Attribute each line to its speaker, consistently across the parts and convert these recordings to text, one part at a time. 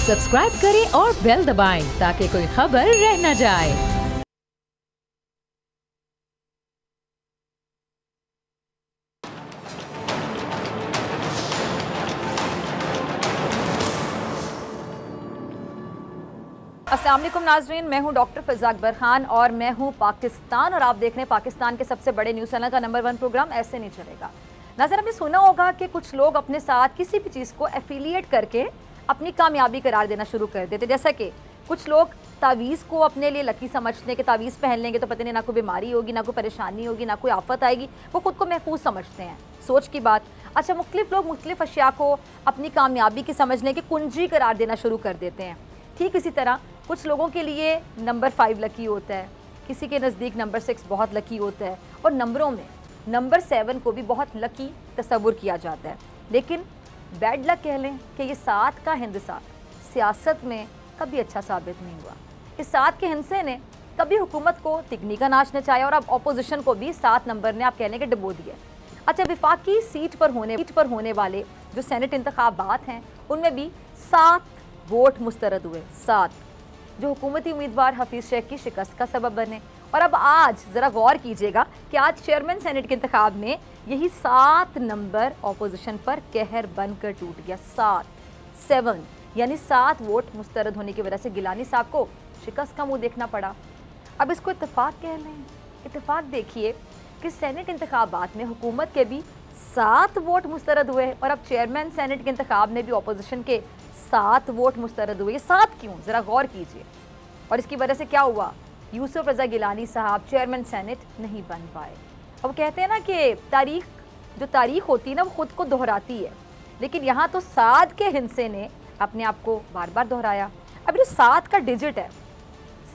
Speaker 1: Subscribe करें और bell दबाएं ताकि कोई खबर रह न जाए।
Speaker 2: अस्सलाम वालेकुम नाजरीन, मैं हूं डॉक्टर फ़िज़ा अकबर खान और मैं हूं पाकिस्तान और आप देख रहे हैं पाकिस्तान के सबसे बड़े न्यूज़ चैनल का नंबर 1 प्रोग्राम ऐसे नहीं चलेगा। नाज़र, आपने सुना होगा कि कुछ लोग अपने साथ किसी भी चीज़ को एफिलिएट करके अपनी कामयाबी करार देना शुरू कर देते। जैसा कि कुछ लोग तावीज़ को अपने लिए लकी समझते हैं कि तावीज़ पहन लेंगे तो पता नहीं ना कोई बीमारी होगी, ना कोई परेशानी होगी, ना कोई आफत आएगी, वो खुद को महफूज समझते हैं। सोच की बात। अच्छा, मुख्तलिफ लोग मुख्तलिफ अशिया को अपनी कामयाबी की समझने की कुंजी करार देना शुरू कर देते हैं। ठीक इसी तरह कुछ लोगों के लिए नंबर 5 लकी होता है, किसी के नज़दीक नंबर 6 बहुत लकी होता है और नंबरों में नंबर 7 को भी बहुत लकी तस्वुर किया जाता है। लेकिन बैड लक कह लें कि ये 7 का हिंसा सियासत में कभी अच्छा साबित नहीं हुआ। इस 7 के हिंसे ने कभी हुकूमत को तिगनी का नाच नचाया और अब अपोजिशन को भी 7 नंबर ने आप कहने के डुबो दिया। अच्छा, विफाकी सीट पर होने वाले जो सेनेट इंतखाबात हैं उनमें भी 7 वोट मुस्तरद हुए, 7, जो हुकूमती उम्मीदवार हफीज़ शेख की शिकस्त का सबब बने। और अब आज ज़रा गौर कीजिएगा कि आज चेयरमैन सेनेट के इंतखाब में यही 7 नंबर अपोजिशन पर कहर बनकर टूट गया। 7 यानी 7 वोट मुस्तरद होने की वजह से गिलानी साहब को शिकस्त का मुंह देखना पड़ा। अब इसको इत्तेफाक कह लें। इत्तेफाक देखिए कि सेनेट इंतखाबात में हुकूमत के भी 7 वोट मुस्तरद हुए और अब चेयरमैन सेनेट के इंतखाब में भी अपोजिशन के 7 वोट मुस्तरद हुए। ये 7 क्यों, ज़रा गौर कीजिए। और इसकी वजह से क्या हुआ, यूसुफ रज़ा गिलानी साहब चेयरमैन सेनेट नहीं बन पाए। अब कहते हैं ना कि तारीख होती है ना वो खुद को दोहराती है, लेकिन यहाँ तो 7 के हिंसे ने अपने आप को बार बार दोहराया। अब जो 7 का डिजिट है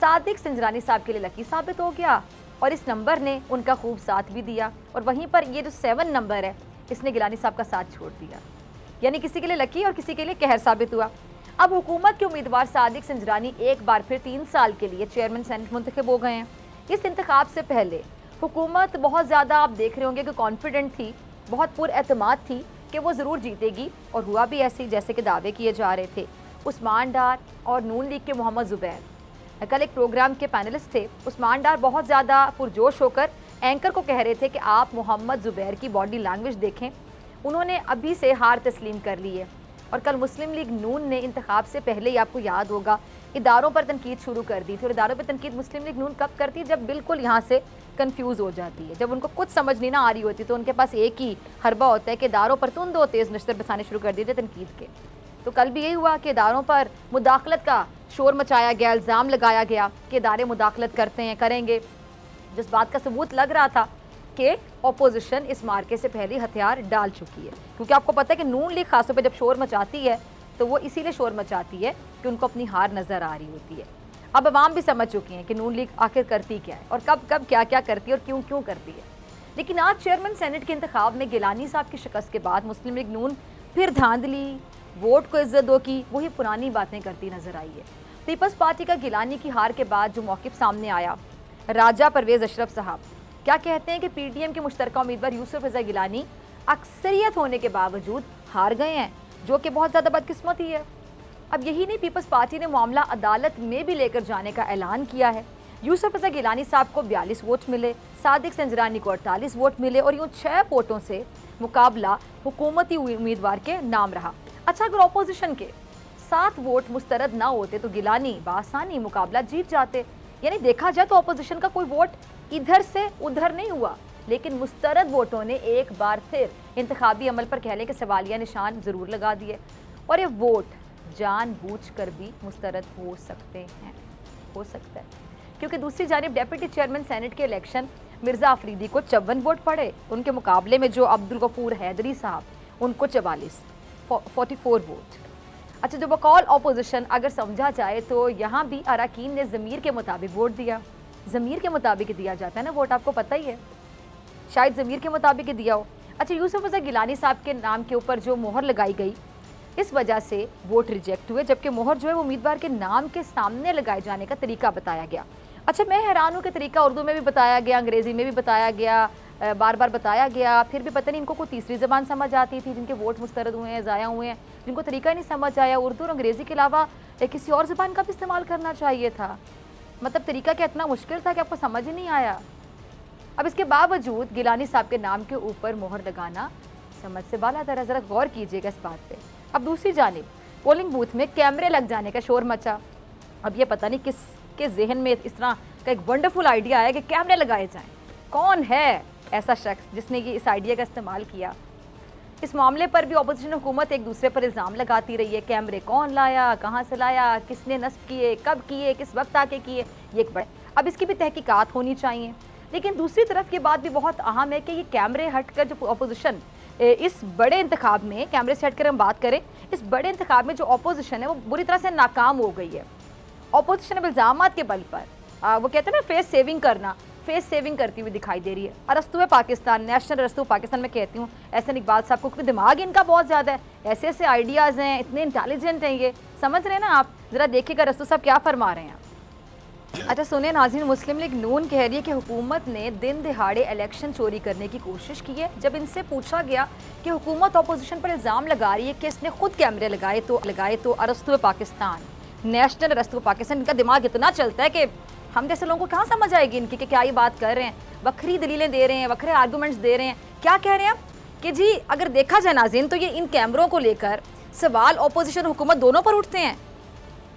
Speaker 2: सादिक सिंजरानी साहब के लिए लकी साबित हो गया और इस नंबर ने उनका खूब साथ भी दिया। और वहीं पर ये जो 7 नंबर है इसने गिलानी साहब का साथ छोड़ दिया, यानी किसी के लिए लकी और किसी के लिए कहर साबित हुआ। अब हुकूमत के उम्मीदवार सादिक सिंजरानी एक बार फिर 3 साल के लिए चेयरमैन सेनेट मुंतखब हो गए हैं। इस इंतखाब से पहले हुकूमत बहुत ज़्यादा आप देख रहे होंगे कि कॉन्फिडेंट थी, बहुत पुरएतमाद थी कि वो ज़रूर जीतेगी और हुआ भी ऐसे जैसे कि दावे किए जा रहे थे। उस्मान डार और नून लीग के मोहम्मद ज़ुबैर कल एक प्रोग्राम के पैनलिस्ट थे। उस्मान डार बहुत ज़्यादा पुरजोश होकर एंकर को कह रहे थे कि आप मोहम्मद ज़ुबैर की बॉडी लैंग्वेज देखें, उन्होंने अभी से हार तस्लीम कर ली है। और कल मुस्लिम लीग नून ने इंतखाब से पहले ही, आपको याद होगा, इदारों पर तनकीद शुरू कर दी थी। और इदारों पर तनकीद मुस्लिम लीग नून कब करती है, जब बिल्कुल यहाँ से कंफ्यूज हो जाती है, जब उनको कुछ समझ नहीं ना आ रही होती, तो उनके पास एक ही हरबा होता है कि इदारों पर तुम 2 तेज़ नश्तर बसाने शुरू कर दिए थे तनकीद के। तो कल भी यही हुआ कि इदारों पर मुदाखलत का शोर मचाया गया, इल्ज़ाम लगाया गया कि इदारे मुदाखलत करते हैं, करेंगे, जिस बात का सबूत लग रहा था कि अपोजिशन इस मार्के से पहले हथियार डाल चुकी है। क्योंकि आपको पता है कि नून लीग खासतौर पर जब शोर मचाती है तो वो इसीलिए शोर मचाती है कि उनको अपनी हार नज़र आ रही होती है। अब अवाम भी समझ चुकी हैं कि नून लीग आखिर करती क्या है और कब कब क्या क्या करती है और क्यों क्यों करती है। लेकिन आज चेयरमैन सेनेट के इंतखाब में गिलानी साहब की शिकस्त के बाद मुस्लिम लीग नून फिर धांधली, वोट को इज्जत दो की वही पुरानी बातें करती नजर आई है। पीपल्स पार्टी का गिलानी की हार के बाद जो मौक़िफ़ सामने आया, राजा परवेज़ अशरफ साहब क्या कहते हैं कि पीटीएम के मुश्तरका उम्मीदवार यूसुफ रज़ा गिलानी अक्सरियत होने के बावजूद हार गए हैं, जो कि बहुत ज़्यादा बदकिस्मती है। अब यही नहीं, पीपल्स पार्टी ने मामला अदालत में भी लेकर जाने का ऐलान किया है। यूसुफ रज़ा गिलानी साहब को 42 वोट मिले, सादिक सिंजरानी को 48 वोट मिले और यूँ 6 वोटों से मुकाबला हुकूमती उम्मीदवार के नाम रहा। अच्छा, अगर अपोजिशन के 7 वोट मुस्तरद ना होते तो गिलानी बासानी मुकाबला जीत जाते। यानी देखा जाए तो अपोजिशन का कोई वोट इधर से उधर नहीं हुआ, लेकिन मुस्तरद वोटों ने एक बार फिर इंतखाबी अमल पर कह लें कि सवालिया निशान ज़रूर लगा दिए। और ये वोट जानबूझकर भी मुस्तरद हो सकते हैं, हो सकता है, क्योंकि दूसरी जानिब डेप्यूटी चेयरमैन सेनेट के इलेक्शन मिर्ज़ा अफरीदी को 54 वोट पड़े, उनके मुकाबले में जो अब्दुल गफूर हैदरी साहब उनको 44 वोट। अच्छा, जो बकौल अपोजिशन अगर समझा जाए तो यहाँ भी अरकान ने ज़मीर के मुताबिक वोट दिया। ज़मीर के मुताबिक दिया जाता है ना वोट, आपको पता ही है, शायद ज़मीर के मुताबिक दिया हो। अच्छा, यूसुफ रज़ा गिलानी साहब के नाम के ऊपर जो मोहर लगाई गई, इस वजह से वोट रिजेक्ट हुए, जबकि मोहर जो है वो उम्मीदवार के नाम के सामने लगाए जाने का तरीका बताया गया। अच्छा, मैं हैरान हूँ कि तरीका उर्दू में भी बताया गया, अंग्रेज़ी में भी बताया गया, बार बार बताया गया, फिर भी पता नहीं इनको कोई तीसरी ज़बान समझ आती थी, जिनके वोट मुस्तरद हुए हैं, ज़ाया हुए हैं, जिनको तरीका ही नहीं समझ आया। उर्दू और अंग्रेज़ी के अलावा किसी और ज़बान का भी इस्तेमाल करना चाहिए था। मतलब तरीका क्या इतना मुश्किल था कि आपको समझ ही नहीं आया। अब इसके बावजूद गिलानी साहब के नाम के ऊपर मोहर लगाना समझ से बाला था। ज़रा गौर कीजिएगा इस बात पे। अब दूसरी जानिब पोलिंग बूथ में कैमरे लग जाने का शोर मचा। अब ये पता नहीं किसके जहन में इस तरह का एक वंडरफुल आइडिया है कि कैमरे लगाए जाएं। कौन है ऐसा शख्स जिसने ये इस आइडिया का इस्तेमाल किया? इस मामले पर भी अपोजिशन हुकूमत एक दूसरे पर इल्ज़ाम लगाती रही है। कैमरे कौन लाया, कहाँ से लाया, किसने नस्ब किए, कब किए, किस वक्त आके किए, ये एक बड़े अब इसकी भी तहकीकात होनी चाहिए। लेकिन दूसरी तरफ ये बात भी बहुत अहम है कि ये कैमरे हटकर जो अपोजिशन इस बड़े इंतखाब में, कैमरे से हटकर हम बात करें, इस बड़े इंतखाब में जो अपोजिशन है वो बुरी तरह से नाकाम हो गई है। अपोजिशन अब इल्ज़ामात के बल पर वो कहते हैं ना फेस सेविंग करना, फेस सेविंग करती हुई दिखाई दे रही है। अरस्तु पाकिस्तान, नेशनल अरस्तु पाकिस्तान में कहती हूँ एहसन इकबाल साहब को, क्योंकि दिमाग इनका बहुत ज़्यादा है, ऐसे ऐसे आइडियाज़ हैं, इतने इंटेलिजेंट हैं, ये समझ रहे हैं ना आप। ज़रा देखिएगा अरस्तु साहब क्या फरमा रहे हैं। अच्छा सुनिए नाज़रीन, मुस्लिम लीग नून कह रही है कि हुकूमत ने दिन दिहाड़े इलेक्शन चोरी करने की कोशिश की है। जब इनसे पूछा गया कि हुकूमत अपोजिशन पर इल्ज़ाम लगा रही है कि इसने खुद कैमरे लगाए तो अरस्तु पाकिस्तान, नेशनल अरस्तु पाकिस्तान, इनका दिमाग इतना चलता है कि हम जैसे लोगों को कहाँ समझ आएगी इनकी कि क्या ये बात कर रहे हैं। वक्री दलीलें दे रहे हैं, वक्रे आर्गूमेंट्स दे रहे हैं। क्या कह रहे हैं कि जी अगर देखा जाए नाज़रीन तो ये इन कैमरों को लेकर सवाल अपोजिशन हुकूमत दोनों पर उठते हैं।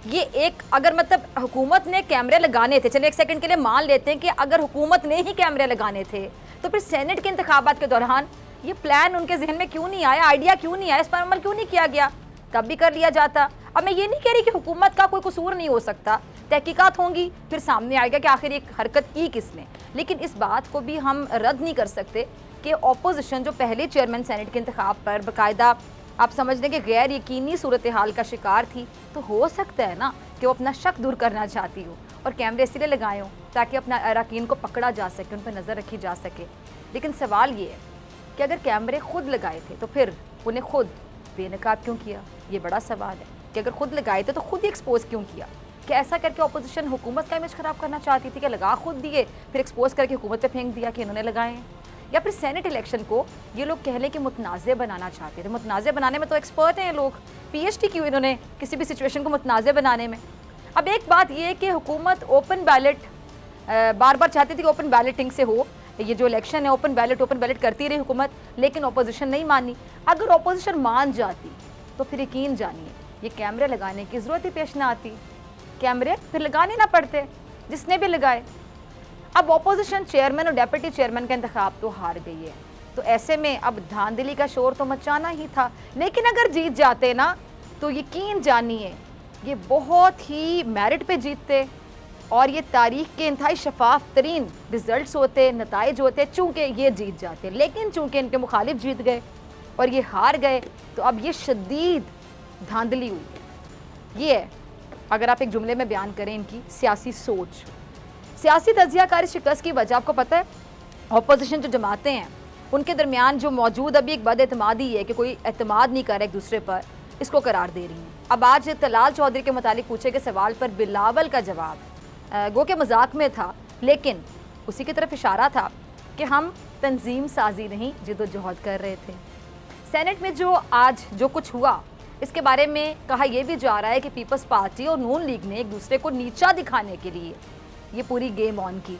Speaker 2: ये एक अगर मतलब हुकूमत ने कैमरे लगाने थे, चलिए एक सेकंड के लिए मान लेते हैं कि अगर हुकूमत ने ही कैमरे लगाने थे तो फिर सेनेट के इंतखाबात के दौरान ये प्लान उनके जहन में क्यों नहीं आया, आइडिया क्यों नहीं आया, इस पर अमल क्यों नहीं किया गया? तब भी कर लिया जाता। अब मैं ये नहीं कह रही कि हुकूमत का कोई कसूर नहीं हो सकता, तहकीकात होंगी, फिर सामने आएगा कि आखिर एक हरकत की किसने। लेकिन इस बात को भी हम रद्द नहीं कर सकते कि अपोजिशन जो पहले चेयरमैन सेनेट के इंतखाब पर बाकायदा आप समझ लें कि गैर यकीनी सूरत हाल का शिकार थी, तो हो सकता है ना कि वो अपना शक दूर करना चाहती हो और कैमरे इसलिए लगाए हों ताकि अपना अरकान को पकड़ा जा सके, उन पर नज़र रखी जा सके। लेकिन सवाल ये है कि अगर कैमरे खुद लगाए थे तो फिर उन्हें खुद बेनकाब क्यों किया? ये बड़ा सवाल है कि अगर खुद लगाए थे तो खुद ही एक्सपोज क्यों किया? कि ऐसा करके अपोजिशन हुकूमत का इमेज ख़राब करना चाहती थी कि लगा खुद दिए फिर एक्सपोज करके हुकूमत पे फेंक दिया कि इन्होंने लगाए हैं? या फिर सेनेट इलेक्शन को ये लोग कह लें कि मुतनाज़े बनाना चाहते थे? मुतनाज़े बनाने में तो एक्सपर्ट हैं ये लोग, PhD की हुई इन्होंने किसी भी सिचुएशन को मुतनाज़े बनाने में। अब एक बात ये है कि हुकूमत ओपन बैलेट बार बार चाहती थी कि ओपन बैलेटिंग से हो, ये जो इलेक्शन है ओपन बैलेट करती रही हुकूमत, लेकिन अपोजिशन नहीं मानी। अगर अपोजिशन मान जाती तो फिर यकीन जानिए ये कैमरे लगाने की ज़रूरत ही पेश ना आती, कैमरे फिर लगाने ना पड़ते जिसने भी लगाए। अब अपोजिशन चेयरमैन और डेप्यूटी चेयरमैन का इंतखाब तो हार गई है, तो ऐसे में अब धांधली का शोर तो मचाना ही था। लेकिन अगर जीत जाते ना तो यकीन जानिए ये बहुत ही मेरिट पे जीतते और ये तारीख के इंतहाई शफाफ तरीन रिजल्ट्स होते, नताइज होते, चूँकि ये जीत जाते। लेकिन चूँकि इनके मुखालिफ जीत गए और ये हार गए तो अब ये शदीद धांधली हुई है। ये है अगर आप एक जुमले में बयान करें इनकी सियासी सोच, सियासी तजियाकारी शिकस्त की वजह आपको पता है। अपोजिशन जो जमातें हैं उनके दरमियान जो मौजूद अभी एक बदएतमादी है कि कोई एतमाद नहीं कर रहा एक दूसरे पर, इसको करार दे रही हैं। अब आज तलाल चौधरी के मुतालिक पूछे गए सवाल पर बिलावल का जवाब गो के मजाक में था, लेकिन उसी की तरफ इशारा था कि हम तंजीम साजी नहीं जिद्दोजहद कर रहे थे। सेनेट में जो आज जो कुछ हुआ इसके बारे में कहा यह भी जा रहा है कि पीपल्स पार्टी और नून लीग ने एक दूसरे को नीचा दिखाने के लिए ये पूरी गेम ऑन की,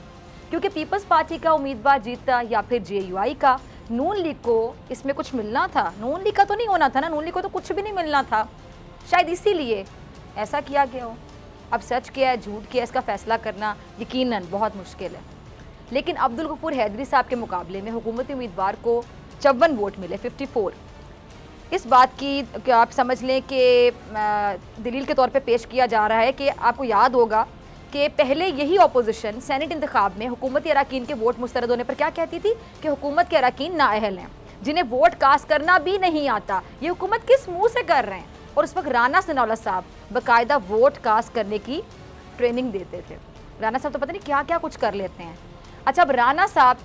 Speaker 2: क्योंकि पीपल्स पार्टी का उम्मीदवार जीता या फिर JUI का, नून लीग को इसमें कुछ मिलना था। नून लीग का तो नहीं होना था ना, नून लीग को तो कुछ भी नहीं मिलना था, शायद इसीलिए ऐसा किया गया हो। अब सच क्या है झूठ क्या है इसका फैसला करना यकीनन बहुत मुश्किल है। लेकिन अब्दुल गफूर हैदरी साहब के मुकाबले में हुकूमती उम्मीदवार को 54 वोट मिले, 54। इस बात की आप समझ लें कि दलील के तौर पे पेश किया जा रहा है कि आपको याद होगा कि पहले यही अपोजिशन सेनेट इंतखाब में हुकूमती अरकान के वोट मुस्तरद होने पर क्या कहती थी कि हुकूमत के अरकान नाअहल हैं, जिन्हें वोट कास्ट करना भी नहीं आता, ये हुकूमत किस मुँह से कर रहे हैं। और उस वक्त राना सनाउल्लाह साहब बाकायदा वोट कास्ट करने की ट्रेनिंग देते थे। राना साहब तो पता नहीं क्या क्या कुछ कर लेते हैं। अच्छा अब राना साहब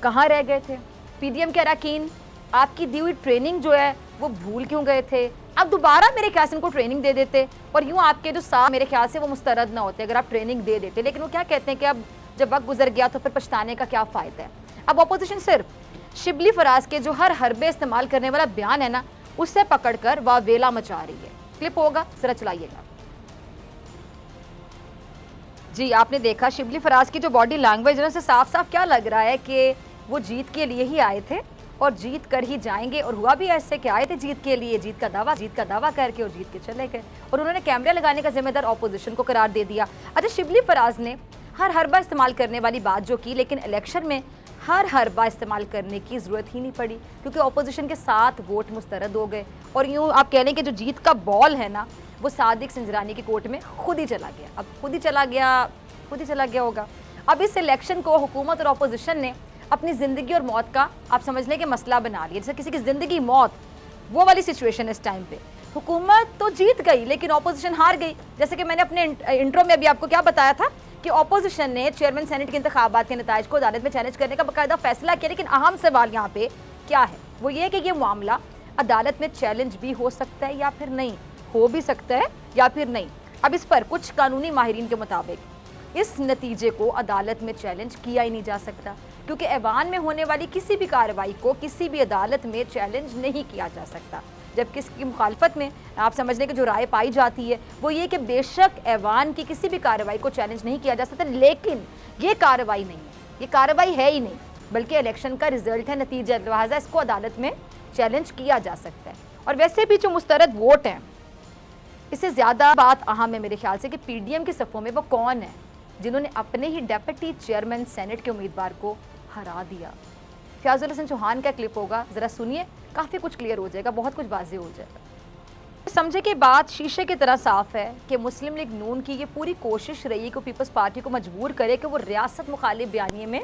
Speaker 2: कहाँ रह गए थे? PDM के अरकान आपकी दी हुई ट्रेनिंग जो है वो भूल क्यों गए थे? अब दोबारा मेरे ख्याल से उनको ट्रेनिंग दे देते और यूँ आपके जो साहब मेरे ख्याल से वो मुस्तरद ना होते अगर आप ट्रेनिंग दे देते। लेकिन वो क्या कहते हैं कि अब जब वक्त गुजर गया तो फिर पछताने का क्या फ़ायदा है। अब ऑपोजिशन सिर्फ शिबली फराज के जो हर हरबे इस्तेमाल करने वाला बयान है ना, उससे पकड़कर वावेला मचा रही है। क्लिप होगा, जरा चलाइएगा जी। आपने देखा शिबली फराज की जो बॉडी लैंग्वेज है उससे साफ साफ क्या लग रहा है कि वो जीत के लिए ही आए थे और जीत कर ही जाएंगे। और हुआ भी ऐसे कि आए थे जीत के लिए, जीत का दावा करके और जीत के चले गए। और उन्होंने कैमरे लगाने का जिम्मेदार ऑपोजिशन को करार दे दिया। अच्छा, शिबली फराज ने हर हरबा इस्तेमाल करने वाली बात जो की, लेकिन इलेक्शन में हर हरबा इस्तेमाल करने की ज़रूरत ही नहीं पड़ी क्योंकि ऑपोजिशन के 7 वोट मुस्तरद हो गए। और यूँ आप कह लें कि जो जीत का बॉल है ना, वो सादिक संजरानी की कोर्ट में खुद ही चला गया। अब खुद ही चला गया होगा। अब इस इलेक्शन को हुकूमत और ऑपोजिशन ने अपनी ज़िंदगी और मौत का आप समझने के मसला बना लिया, जैसे किसी की ज़िंदगी मौत, वो वाली सिचुएशन इस टाइम पे। हुकूमत तो जीत गई लेकिन ऑपोजिशन हार गई। जैसे कि मैंने अपने इंट्रो में अभी आपको क्या बताया था कि ऑपोजिशन ने चेयरमैन सेनेट के इंतखाबात के नताइज को अदालत में चैलेंज करने का बाकायदा फैसला किया। लेकिन अहम सवाल यहाँ पे क्या है, वो ये है कि ये मामला अदालत में चैलेंज भी हो सकता है या फिर नहीं, हो भी सकता है या फिर नहीं। अब इस पर कुछ कानूनी माहिरीन के मुताबिक इस नतीजे को अदालत में चैलेंज किया ही नहीं जा सकता क्योंकि ऐवान में होने वाली किसी भी कार्रवाई को किसी भी अदालत में चैलेंज नहीं किया जा सकता। जबकि इसकी मुखालफत में आप समझने की जो राय पाई जाती है वो ये कि बेशक ऐवान की किसी भी कार्रवाई को चैलेंज नहीं किया जा सकता, लेकिन ये कार्रवाई नहीं है, ये कार्रवाई है ही नहीं, बल्कि इलेक्शन का रिजल्ट है, नतीजा, लिहाजा इसको अदालत में चैलेंज किया जा सकता है। और वैसे भी जो मुस्तरद वोट हैं, इससे ज़्यादा बात अहम है मेरे ख्याल से कि PDM की सफ़ों में वो कौन है जिन्होंने अपने ही डेप्यूटी चेयरमैन सेनेट के उम्मीदवार को हरा दिया। फयाजुल हसन चौहान का क्लिप होगा, ज़रा सुनिए, काफ़ी कुछ क्लियर हो जाएगा, बहुत कुछ वाज़ेह हो जाएगा। समझे कि बात शीशे की तरह साफ है कि मुस्लिम लीग नून की ये पूरी कोशिश रही कि पीपल्स पार्टी को मजबूर करे कि वो रियासत मुखालिफ बयानिए में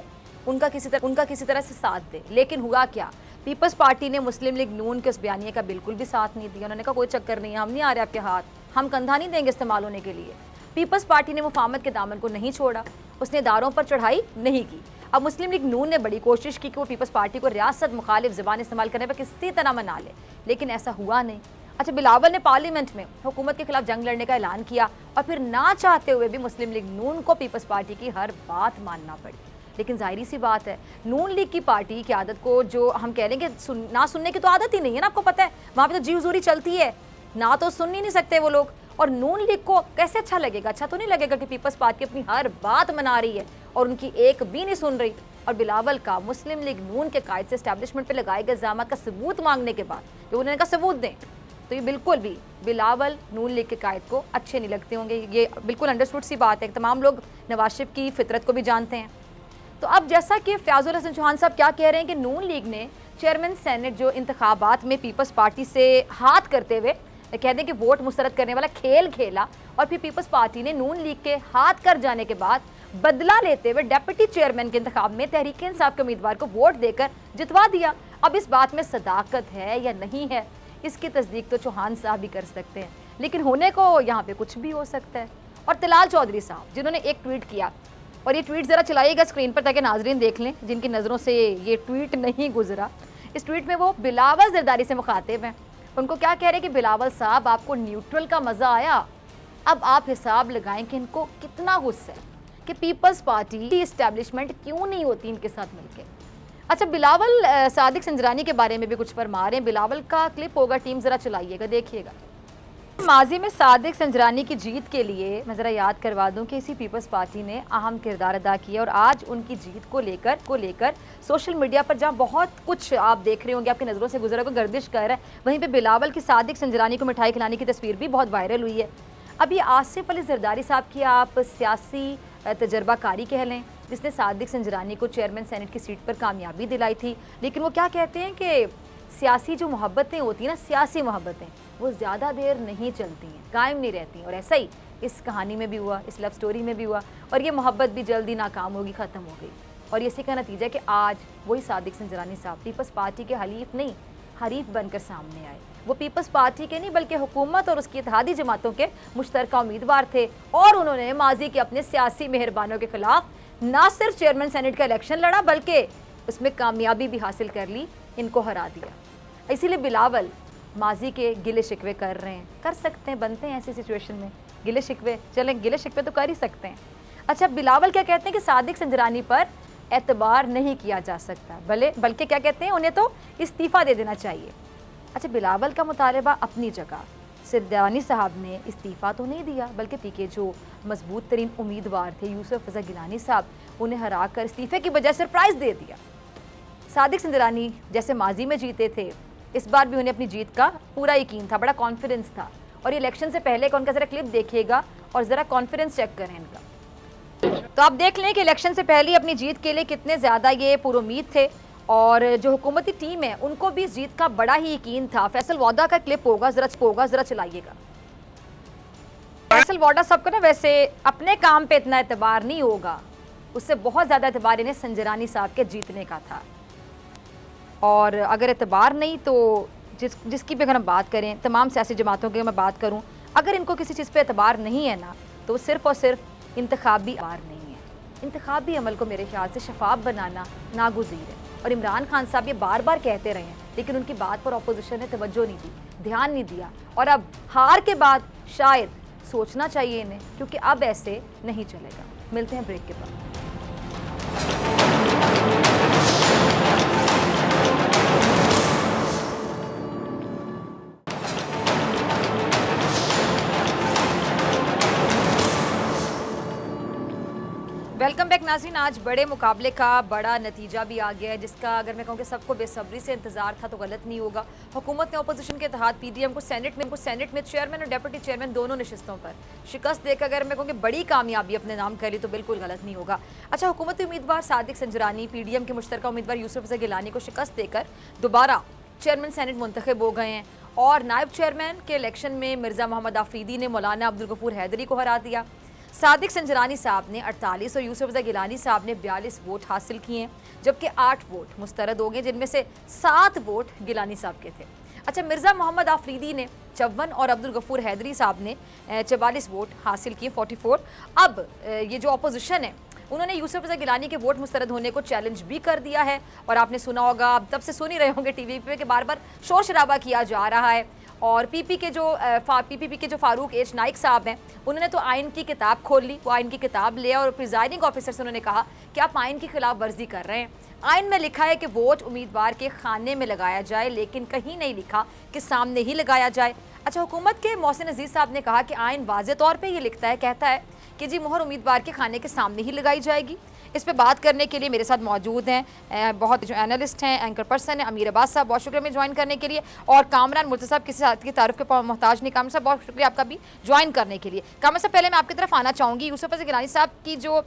Speaker 2: उनका किसी तरह से साथ दे। लेकिन हुआ क्या, पीपल्स पार्टी ने मुस्लिम लीग नून के उस बयानिए का बिल्कुल भी साथ नहीं दिया। उन्होंने कहा कोई चक्कर नहीं है, हम नहीं आ रहे आपके हाथ, हम कंधा नहीं देंगे इस्तेमाल होने के लिए। पीपल्स पार्टी ने मुफाहमत के दामन को नहीं छोड़ा, उसने इदारों पर चढ़ाई नहीं की। अब मुस्लिम लीग नून ने बड़ी कोशिश की कि वो पीपल्स पार्टी को रियासत मुखालिफ ज़बान इस्तेमाल करने पर किसी तरह मना ले, लेकिन ऐसा हुआ नहीं। अच्छा, बिलावल ने पार्लियामेंट में हुकूमत के खिलाफ जंग लड़ने का ऐलान किया और फिर ना चाहते हुए भी मुस्लिम लीग नून को पीपल्स पार्टी की हर बात मानना पड़ी। लेकिन जाहिर सी बात है, नून लीग की पार्टी की आदत को जो हम कह लेंगे ना सुनने की तो आदत ही नहीं है ना, आपको पता है वहाँ पे तो जी हुजूरी चलती है, ना तो सुन ही नहीं सकते वो लोग। और नून लीग को कैसे अच्छा लगेगा, अच्छा तो नहीं लगेगा कि पीपल्स पार्टी अपनी हर बात मना रही है और उनकी एक भी नहीं सुन रही। और बिलावल का मुस्लिम लीग नून के कायद से एस्टैब्लिशमेंट पे लगाए गए इल्ज़ाम का सबूत मांगने के बाद जो उन्होंने कहा सबूत दें, तो ये बिल्कुल भी बिलावल नून लीग के कायद को अच्छे नहीं लगते होंगे। ये बिल्कुल अंडरस्टूड सी बात है, तमाम लोग नवाज शरीफ की फितरत को भी जानते हैं। तो अब जैसा कि फयाजुल हसन चौहान साहब क्या कह रहे हैं कि नून लीग ने चेयरमैन सेनेट जो इंतखाबात में पीपल्स पार्टी से हाथ करते हुए कहते हैं कि वोट मुस्तरद करने वाला खेल खेला और फिर पीपल्स पार्टी ने नून लीग के हाथ कर जाने के बाद बदला लेते हुए डेप्यूटी चेयरमैन के इंतखाब में तहरीक इंसाफ के उम्मीदवार को वोट देकर जितवा दिया। अब इस बात में सदाकत है या नहीं है, इसकी तस्दीक तो चौहान साहब भी कर सकते हैं, लेकिन होने को यहाँ पे कुछ भी हो सकता है। और तलाल चौधरी साहब जिन्होंने एक ट्वीट किया, और ये ट्वीट ज़रा चलाइएगा स्क्रीन पर ताकि नाजरीन देख लें जिनकी नज़रों से ये ट्वीट नहीं गुजरा। इस ट्वीट में वो बिलावल ज़रदारी से मुखातिब हैं। उनको क्या कह रहे हैं कि बिलावल साहब आपको न्यूट्रल का मज़ा आया, अब आप हिसाब लगाएं कि इनको कितना गुस्सा है कि पीपल्स पार्टी की इस्टेब्लिशमेंट क्यों नहीं होती इनके साथ मिलके। अच्छा, बिलावल सादिक संजरानी के बारे में भी कुछ फरमा रहे हैं। बिलावल का क्लिप होगा, टीम ज़रा चलाइएगा, देखिएगा। माजी में सादिक संजरानी की जीत के लिए मैं ज़रा याद करवा दूं कि इसी पीपल्स पार्टी ने अहम किरदार अदा किया और आज उनकी जीत को लेकर सोशल मीडिया पर जहां बहुत कुछ आप देख रहे होंगे, आपकी नज़रों से गुजरा हुआ गर्दिश कर रहा है, वहीं पे बिलावल की सादिक संजरानी को मिठाई खिलाने की तस्वीर भी बहुत वायरल हुई है। अब ये आसिफ अली जरदारी साहब की आप सियासी तजर्बाकारी कह लें, जिसने सादिक संजरानी को चेयरमैन सेनेट की सीट पर कामयाबी दिलाई थी। लेकिन वो क्या कहते हैं कि सियासी जो मोहब्बतें होती हैं ना, सियासी मोहब्बतें वो ज़्यादा देर नहीं चलती हैं, कायम नहीं रहती। और ऐसा ही इस कहानी में भी हुआ, इस लव स्टोरी में भी हुआ, और ये मोहब्बत भी जल्दी नाकाम होगी, ख़त्म हो गई। और इसी का नतीजा कि आज वही सादिक संजरानी साहब पीपल्स पार्टी के हलीफ नहीं, हरीफ बनकर सामने आए। वो पीपल्स पार्टी के नहीं बल्कि हुकूमत और उसकी इत्तेहादी जमातों के मुश्तरका उम्मीदवार थे, और उन्होंने माजी के अपने सियासी मेहरबानों के खिलाफ ना सिर्फ चेयरमैन सेनेट का इलेक्शन लड़ा बल्कि उसमें कामयाबी भी हासिल कर ली, इनको हरा दिया। इसीलिए बिलावल माजी के गिले शिकवे कर रहे हैं, कर सकते हैं, बनते हैं ऐसी सिचुएशन में गिले शिकवे, चलें गिले शिकवे तो कर ही सकते हैं। अच्छा, बिलावल क्या कहते हैं कि सादिक संजरानी पर एतबार नहीं किया जा सकता, बल्कि क्या कहते हैं, उन्हें तो इस्तीफ़ा दे देना चाहिए। अच्छा, बिलावल का मुतालबा अपनी जगह, सिरदानी साहब ने इस्तीफ़ा तो नहीं दिया, बल्कि पीके जो मजबूत तरीन उम्मीदवार थे यूसुफ रज़ा गिलानी साहब, उन्हें हरा कर इस्तीफ़े की बजाय सरप्राइज़ दे दिया। सादिक सिंजरानी जैसे माजी में जीते थे, इस बार भी उन्हें अपनी जीत का पूरा यकीन था, बड़ा कॉन्फिडेंस था। और ये इलेक्शन से पहले का उनका ज़रा क्लिप देखिएगा और ज़रा कॉन्फिडेंस चेक करें इनका, तो आप देख लें कि इलेक्शन से पहले अपनी जीत के लिए कितने ज़्यादा ये पुरुमीद थे। और जो हुकूमती टीम है उनको भी इस जीत का बड़ा ही यकीन था। फैसल वादा का क्लिप होगा, ज़रा चलाइएगा। फैसल वादा सबको ना वैसे अपने काम पे इतना एतबार नहीं होगा, उससे बहुत ज़्यादा एतबार इन्हें संजरानी साहब के जीतने का था। और अगर एतबार नहीं तो जिसकी भी अगर हम बात करें, तमाम सियासी जमातों की मैं बात करूं, अगर इनको किसी चीज़ पे एतबार नहीं है ना, तो सिर्फ़ और सिर्फ इंतखाबी एतबार नहीं है। इंतखाबी अमल को मेरे ख्याल से शफाफ बनाना नागुज़ीर है। और इमरान खान साहब ये बार बार कहते रहे हैं, लेकिन उनकी बात पर अपोजिशन ने तवज्जो नहीं दी, ध्यान नहीं दिया। और अब हार के बाद शायद सोचना चाहिए इन्हें, क्योंकि अब ऐसे नहीं चलेगा। मिलते हैं ब्रेक के बाद। वेलकम बैक नाज़रीन। आज बड़े मुकाबले का बड़ा नतीजा भी आ गया है, जिसका अगर मैं कहूँ कि सबको बेसब्री से इंतजार था तो गलत नहीं होगा। हुकूमत ने अपोजिशन के इत्तेहाद पीडीएम को सेनेट में चेयरमैन और डिप्टी चेयरमैन दोनों नशिस्तों पर शिकस्त देकर अगर मैं कहूँ कि बड़ी कामयाबी अपने नाम कर ली तो बिल्कुल गलत नहीं होगा। अच्छा, हुकूमती उम्मीदवार सादिक संजरानी पीडीएम के मुश्तरका उम्मीदवार यूसुफ रज़ा गिलानी को शिकस्त देकर दोबारा चेयरमैन सेनेट मुंतखब हो गए हैं। और नायब चेयरमैन के इलेक्शन में मिर्ज़ा मोहम्मद आफरीदी ने मौलाना अब्दुल गफूर हैदरी को हरा दिया। सादिक संजरानी साहब ने 48 और यूसुफ रज़ा गिलानी साहब ने 42 वोट हासिल किए हैं, जबकि 8 वोट मुस्तरद हो गए, जिनमें से 7 वोट गिलानी साहब के थे। अच्छा, मिर्ज़ा मोहम्मद आफरीदी ने 54 और अब्दुल गफूर हैदरी साहब ने 44 वोट हासिल किए, 44। अब ये जो अपोजिशन है उन्होंने यूसुफ रज़ा गिलानी के वोट मुस्तरद होने को चैलेंज भी कर दिया है। और आपने सुना होगा, अब तब से सुन ही रहे होंगे टीवी पे कि बार बार शोर शराबा किया जा रहा है। और पीपीपी के जो फारूक एच नाइक साहब हैं, उन्होंने तो आइन की किताब खोल ली, वो आइन की किताब ले और प्रिजाइडिंग ऑफिसर से उन्होंने कहा कि आप आइन की खिलाफ वर्जी कर रहे हैं। आइन में लिखा है कि वोट उम्मीदवार के खाने में लगाया जाए, लेकिन कहीं नहीं लिखा कि सामने ही लगाया जाए। अच्छा, हुकूमत के मोहसिन अजीज़ साहब ने कहा कि आइन वाज़े तौर पर ये लिखता है, कहता है कि जी मोहर उम्मीदवार के खाने के सामने ही लगाई जाएगी। इस पे बात करने के लिए मेरे साथ मौजूद हैं बहुत जो एनालिस्ट हैं, एंकर पर्सन है अमीर अब्बास साहब, बहुत शुक्रिया में ज्वाइन करने के लिए। और कामरान मुर्तज़ा साहब, किसी की तारीफ के मोहताज नहीं। कामरान साहब, बहुत शुक्रिया आपका भी ज्वाइन करने के लिए। कामरान साहब, पहले मैं आपकी तरफ आना चाहूँगी। यूसुफ रज़ा गिलानी साहब की जो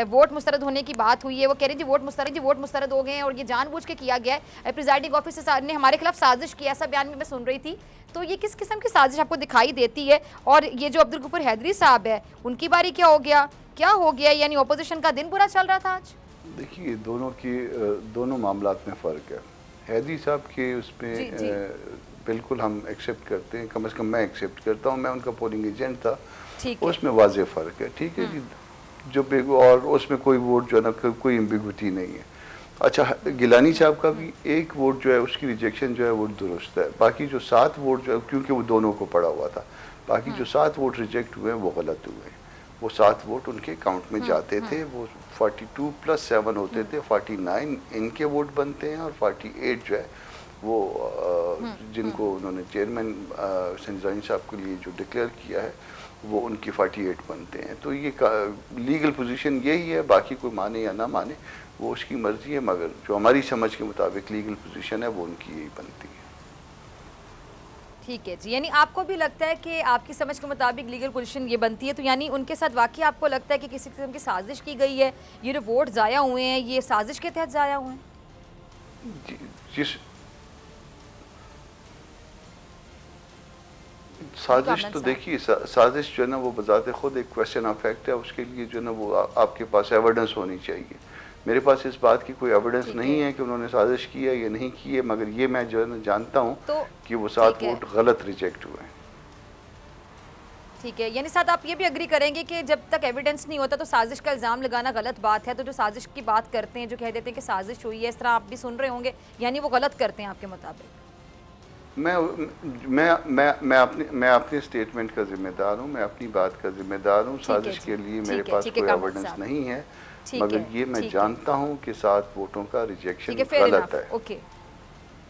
Speaker 2: वोट मुस्तरद होने की बात हुई है, वो कह रही थी वोट मुस्तरद हो गए हैं और ये जानबूझ के किया गया है, प्रिजाइडिंग ऑफिसर ने हमारे खिलाफ साजिश की, ऐसा बयान भी मैं सुन रही थी। तो ये किस किस्म की साजिश आपको दिखाई देती है? और ये जो अब्दुल गफूर हैदरी साहब है, उनकी बारी क्या हो गया? यानी अपोजिशन का दिन बुरा चल रहा था आज?
Speaker 3: देखिए, दोनों मामलात में फ़र्क है। हैदरी साहब के उसमें बिल्कुल हम एक्सेप्ट करते हैं, कम से कम मैं एक्सेप्ट करता हूँ, मैं उनका पोलिंग एजेंट था, उसमें वाज़ेह फ़र्क है। ठीक है जी, जो और उसमें कोई वोट जो है ना, कोई एम्बिग्विटी नहीं है। अच्छा, गिलानी साहब का भी एक वोट जो है उसकी रिजेक्शन जो है वो दुरुस्त है, बाकी जो 7 वोट जो है, क्योंकि वो दोनों को पड़ा हुआ था, बाकी जो 7 वोट रिजेक्ट हुए हैं वो गलत हुए हैं। वो 7 वोट उनके अकाउंट में जाते थे, वो 42 + 7 होते थे, 49 इनके वोट बनते हैं और 48 जो है वो जिनको उन्होंने चेयरमैन संजरानी साहब के लिए जो डिक्लेयर किया है वो उनकी 48 बनते हैं। तो ये लीगल पोजीशन यही है, बाकी कोई माने या ना माने वो उसकी मर्जी है, मगर जो हमारी समझ के मुताबिक लीगल पोजीशन है वो उनकी यही बनती है।
Speaker 2: ठीक है जी, यानी आपको भी लगता है कि आपकी समझ के मुताबिक लीगल पोजीशन ये बनती है, तो यानी उनके साथ वाकई आपको लगता है कि किसी किस्म की साजिश की गई है, ये जो वोट ज़ाया हुए हैं ये साजिश के तहत ज़ाया हुए हैं?
Speaker 3: जिस साजिश तो देखिए, साजिश जो है ना वो बजाते खुद एक क्वेश्चन ऑफ फैक्ट है, उसके लिए जो है ना वो आपके पास एविडेंस होनी चाहिए। मेरे पास इस बात की कोई एविडेंस नहीं है कि उन्होंने साजिश की है या नहीं की है, मगर ये मैं जो है ना जानता हूँ कि वो 7 वोट गलत रिजेक्ट हुए हैं।
Speaker 2: ठीक है, यानी साथ आप ये भी एग्री करेंगे कि जब तक एविडेंस नहीं होता तो साजिश का इल्ज़ाम लगाना गलत बात है। तो जो साजिश की बात करते हैं, जो कह देते हैं कि साजिश हुई है, इस तरह आप भी सुन रहे होंगे, यानी वो गलत करते हैं आपके मुताबिक?
Speaker 3: मैं अपने स्टेटमेंट का जिम्मेदार हूँ, मैं अपनी बात का जिम्मेदार हूँ। साजिश के लिए मेरे पास कोई एविडेंस नहीं है। मगर ये मैं जानता हूँ कि 7 वोटों का रिजेक्शन गलत है।
Speaker 2: ओके,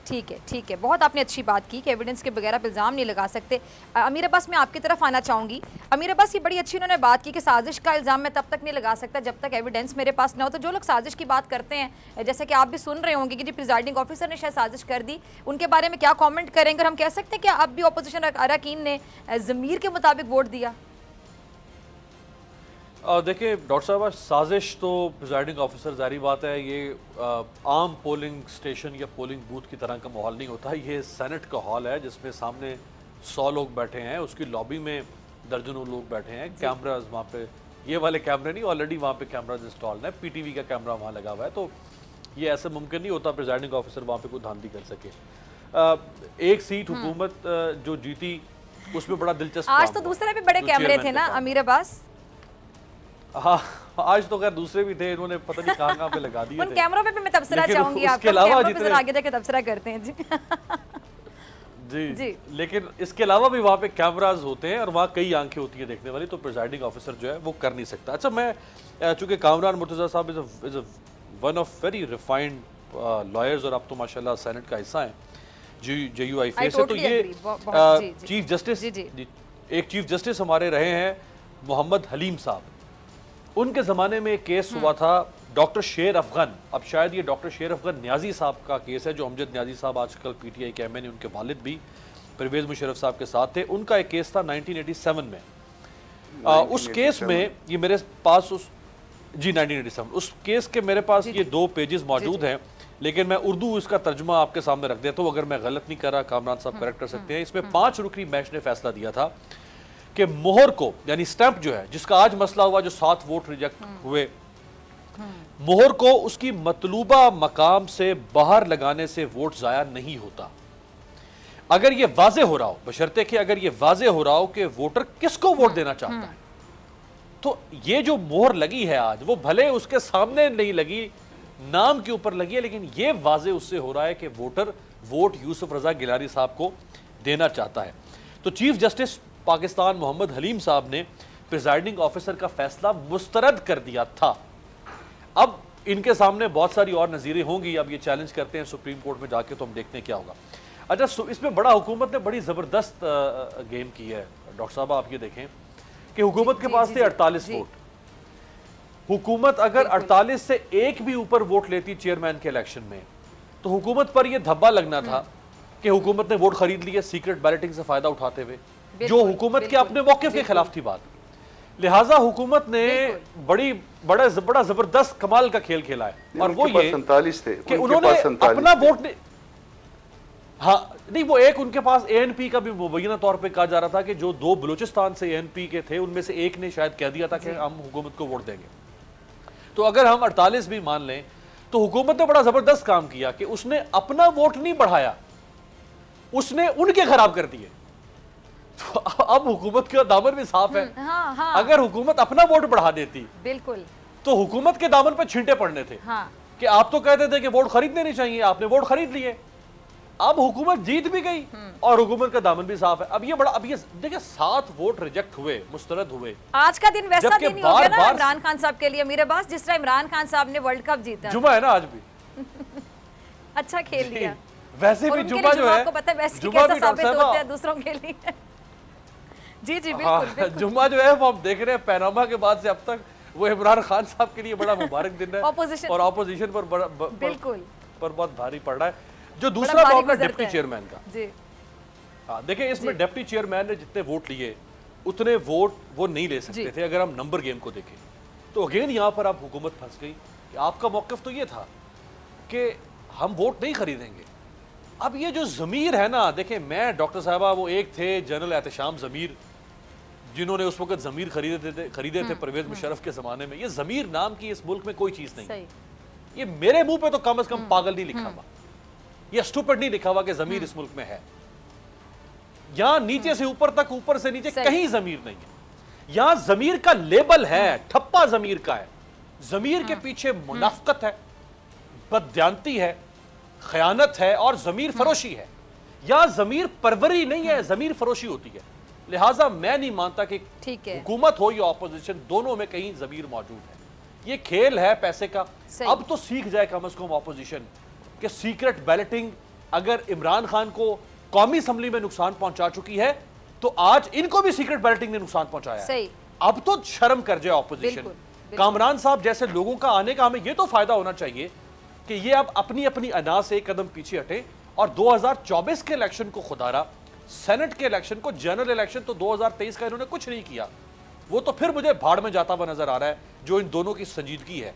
Speaker 2: ठीक है, बहुत आपने अच्छी बात की कि एविडेंस के बगैर आप इल्ज़ाम नहीं लगा सकते। अमीर अब्बास, मैं आपकी तरफ आना चाहूँगी। अमीर अब्बास, ये बड़ी अच्छी उन्होंने बात की कि साजिश का इल्ज़ाम मैं तब तक नहीं लगा सकता जब तक एविडेंस मेरे पास ना हो। तो जो लोग साजिश की बात करते हैं, जैसे कि आप भी सुन रहे होंगे कि जी प्रिजाइडिंग ऑफिसर ने शायद साजिश कर दी, उनके बारे में क्या कॉमेंट करेंगे? और हम कह सकते हैं कि अब भी अपोजिशन अरकान ने ज़मीर के मुताबिक वोट दिया?
Speaker 4: देखिए डॉक्टर साहब, साजिश तो प्रिजाइडिंग ऑफिसर, जारी बात है ये आम पोलिंग स्टेशन या पोलिंग बूथ की तरह का माहौल नहीं होता। ये सेनेट का हॉल है जिसमें सामने 100 लोग बैठे हैं, उसकी लॉबी में दर्जनों लोग बैठे हैं, कैमराज वहाँ पे, ये वाले कैमरे नहीं, ऑलरेडी वहाँ पे कैमराज इंस्टॉल्ड है, PTV का कैमरा वहाँ लगा हुआ है। तो ये ऐसे मुमकिन नहीं होता प्रिजाइडिंग ऑफिसर वहाँ पे कोई धांधली कर सके। एक सीट हुकूमत जो जीती उसमें बड़ा दिलचस्प,
Speaker 2: आज तो दूसरे भी बड़े कैमरे थे ना अमीर अब्बास?
Speaker 4: हाँ, आज तो खैर दूसरे भी थे, इन्होंने पता नहीं कहाँ पे लगा दिए
Speaker 2: उन कैमरों पे भी मैं तबसरा चाहूंगी आपको, कैमरों पे आगे जाके तबसरा करते हैं जी।
Speaker 4: लेकिन इसके अलावा भी वहाँ पे कैमराज होते हैं और वहाँ कई आंखें होती है देखने वाली, तो प्रिजाइडिंग ऑफिसर जो है वो कर नहीं सकता। अच्छा, मैं चूंकि कामरान मुर्तज़ा साहब is one of very refined lawyers और आप तो माशाल्लाह सेनेट का हिस्सा हैं, JUIFA से, तो ये चीफ जस्टिस, एक चीफ जस्टिस हमारे रहे हैं मोहम्मद हलीम साहब। उनके ज़माने में एक केस हुआ था डॉक्टर शेर अफगन, अब शायद ये डॉक्टर शेर अफगन न्याजी साहब का केस है, जो अमजद न्याजी साहब आजकल PTI के MN, उनके वालिद भी परवेज़ मुशर्रफ साहब के साथ थे। उनका एक केस था 1987 में। उस केस में ये मेरे पास 1987, उस केस के मेरे पास ये 2 पेजेस मौजूद हैं, लेकिन मैं उर्दू इसका तर्जुमा आपके सामने रख देता हूँ, अगर मैं गलत नहीं कर रहा, कामरान साहब करेक्ट कर सकते हैं। इसमें 5 रुकनी बेंच ने फैसला दिया था कि मोहर को, यानी स्टैंप जो है, जिसका आज मसला हुआ, जो 7 वोट रिजेक्ट हुए, मोहर को उसकी मतलूबा मकाम से बाहर लगाने से वोट जाया नहीं होता। अगर यह वाजे हो रहा हो, बशर्ते कि अगर यह वाजे हो रहा हो कि वोटर किसको वोट देना चाहता है, तो ये जो मोहर लगी है आज, वो भले उसके सामने नहीं लगी, नाम के ऊपर लगी है, लेकिन ये वाजे उससे हो रहा है कि वोटर वोट यूसुफ रजा गिलानी साहब को देना चाहता है। तो चीफ जस्टिस पाकिस्तान मोहम्मद हलीम साहब ने प्रिजाइडिंग ऑफिसर का फैसला मुस्तरद कर दिया था। अब इनके सामने बहुत सारी और नज़ीरें होंगी, अब ये चैलेंज करते हैं सुप्रीम कोर्ट में जाके, तो हम देखते हैं क्या होगा। अच्छा, इसमें बड़ा हुकूमत ने बड़ी ज़बरदस्त गेम की है डॉक्टर साहब। आप ये देखें कि हुकूमत के पास थे 48 वोट। हुकूमत अगर 48 से एक भी ऊपर वोट लेती चेयरमैन के इलेक्शन में, तो हुकूमत पर यह धब्बा लगना था कि हुकूमत ने वोट खरीद लिए सीक्रेट बैलेटिंग से फायदा उठाते हुए, जो हुकूमत के अपने मौक़िफ़ के खिलाफ थी बात। लिहाजा हुकूमत ने बड़ा जबरदस्त कमाल का खेल खेला है, और वो ये
Speaker 3: 47 थे
Speaker 4: कि उन्होंने अपना वोट ने, हाँ नहीं, वो एक उनके पास ANP का भी मुबैना तौर पे कहा जा रहा था कि जो 2 बलूचिस्तान से ANP के थे, उनमें से एक ने शायद कह दिया था कि हम हुकूमत को वोट देंगे। तो अगर हम 48 भी मान लें, तो हुकूमत ने बड़ा जबरदस्त काम किया कि उसने अपना वोट नहीं बढ़ाया, उसने उनके खराब कर दिए। तो अब हुकूमत का दामन भी साफ है।
Speaker 2: हाँ।
Speaker 4: अगर हुकूमत अपना वोट बढ़ा देती,
Speaker 2: बिल्कुल,
Speaker 4: तो हुकूमत के दामन पर छींटे पड़ने थे। कि आप तो कहते थे कि वोट खरीदने नहीं चाहिए, आपने वोट खरीद लिए, अब हुकूमत जीत भी गई और हुकूमत का दामन भी साफ है। अब ये देखिए 7 वोट रिजेक्ट हुए, मुस्तरद हुए।
Speaker 2: आज का दिन वैसा दिन नहीं हो गया ना इमरान खान साहब के लिए मेरे पास, जिस तरह इमरान खान साहब ने वर्ल्ड कप जीता।
Speaker 4: जुमा है ना आज भी
Speaker 2: अच्छा खेल लिया।
Speaker 4: वैसे भी जुमा जो है,
Speaker 2: आपको पता है वैसे कैसा साबित होता है दूसरों के लिए। जी बिल्कुल।
Speaker 4: जुम्मा जो है वो हम देख रहे हैं पैनामा के बाद से अब तक, वो इमरान खान साहब के लिए बड़ा मुबारक दिन है और ऑपोजिशन पर
Speaker 2: बिल्कुल
Speaker 4: पर बहुत भारी पड़ रहा है। जो दूसरा मामला डिप्टी चेयरमैन का, हाँ देखिए, इसमें डिप्टी चेयरमैन ने जितने वोट लिए उतने वोट वो नहीं ले सकते थे अगर हम नंबर गेम को देखें। तो अगेन यहाँ पर आप हुकूमत फंस गई। आपका मौक़िफ़ तो ये था कि हम वोट नहीं खरीदेंगे। अब ये जो ज़मीर है ना, देखें, मैं डॉक्टर साहबा, वो एक थे जनरल एहतशाम ज़मीर, जिन्होंने उस वक्त ज़मीर खरीदे थे परवेज़ मुशर्रफ के ज़माने में। ये ज़मीर नाम की इस मुल्क में कोई चीज़ नहीं। ये मेरे मुंह पे तो कम से कम पागल नहीं लिखा हुआ, ये स्टूपिड नहीं लिखा हुआ कि ज़मीर इस मुल्क में है। यहां नीचे से ऊपर तक, ऊपर से नीचे कहीं ज़मीर नहीं है। यहां ज़मीर का लेबल है, ठप्पा ज़मीर का है। ज़मीर के पीछे मुनाफ़क़त है, बददियानती है, खयानत है और ज़मीर फरोशी है। या ज़मीर परवरी नहीं है, ज़मीर फरोशी होती है। लिहाजा मैं नहीं मानता कि हुकूमत हो या ऑपोजिशन, दोनों में कहीं ज़मीर मौजूद है। ये खेल है पैसे का। अब तो सीख जाए कम से कम ऑपोजिशन कि सीक्रेट बैलेटिंग अगर इमरान खान को कौमी असम्बली में नुकसान पहुंचा चुकी है तो आज इनको भी सीक्रेट बैलेटिंग ने नुकसान पहुंचाया है। अब तो शर्म कर जाए ऑपोजिशन। कामरान साहब जैसे लोगों का आने का हमें ये तो फायदा होना चाहिए कि ये अब अपनी अपनी अना से एक कदम पीछे हटे और 2024 के इलेक्शन को खुदारा, सेनेट के इलेक्शन को, जनरल इलेक्शन तो 2023 का इन्होंने कुछ नहीं किया, वो तो फिर मुझे भाड़ में जाता हुआ नजर आ रहा है जो इन दोनों की संजीदगी है।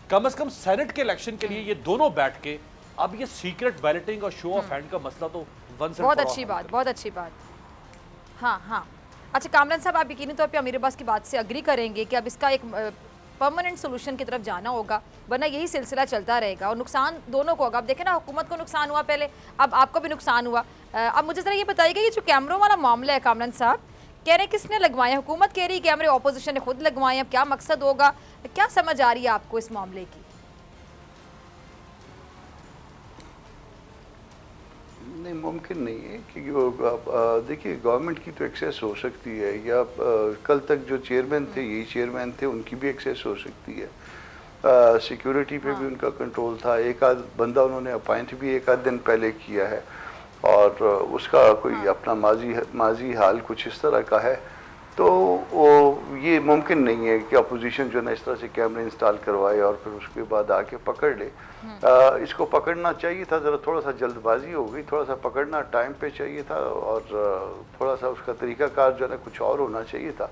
Speaker 4: कम से कम सेनेट के इलेक्शन के लिए ये दोनों बैठ के अब ये सीक्रेट बैलेटिंग और शो ऑफ हैंड का मसला तो
Speaker 2: बहुत अच्छी बात, बहुत अच्छी बात। हाँ हाँ, अच्छा कामरान साहब, आप यकीनी तौर पे अमीर अब्बास की बात से अग्री करेंगे कि अब इसका एक परमानेंट सोल्यूशन की तरफ जाना होगा, वरना यही सिलसिला चलता रहेगा और नुकसान दोनों को होगा। अब देखें ना, हुकूमत को नुकसान हुआ पहले, अब आपको भी नुकसान हुआ। अब मुझे ज़रा ये बताइएगा, ये जो कैमरों वाला मामला है कामरान साहब, कह रहे किसने लगवाए? हुकूमत कह रही कैमरे ऑपोजिशन ने खुद लगवाए। अब क्या मकसद होगा, क्या समझ आ रही है आपको इस मामले की?
Speaker 3: नहीं, मुमकिन नहीं है क्योंकि देखिए गवर्नमेंट की तो एक्सेस हो सकती है, या कल तक जो चेयरमैन थे यही चेयरमैन थे, उनकी भी एक्सेस हो सकती है। सिक्योरिटी पे भी उनका कंट्रोल था। एक आध बंदा उन्होंने अपॉइंट भी एक आध दिन पहले किया है और उसका कोई अपना माजी हाल कुछ इस तरह का है, तो वो ये मुमकिन नहीं है कि अपोजिशन जो है ना इस तरह से कैमरे इंस्टॉल करवाए और फिर उसके बाद आके पकड़ ले। इसको पकड़ना चाहिए था, ज़रा थोड़ा सा जल्दबाजी हो गई, थोड़ा सा पकड़ना टाइम पे चाहिए था और थोड़ा सा उसका तरीक़ाकार जो है ना कुछ और होना चाहिए था,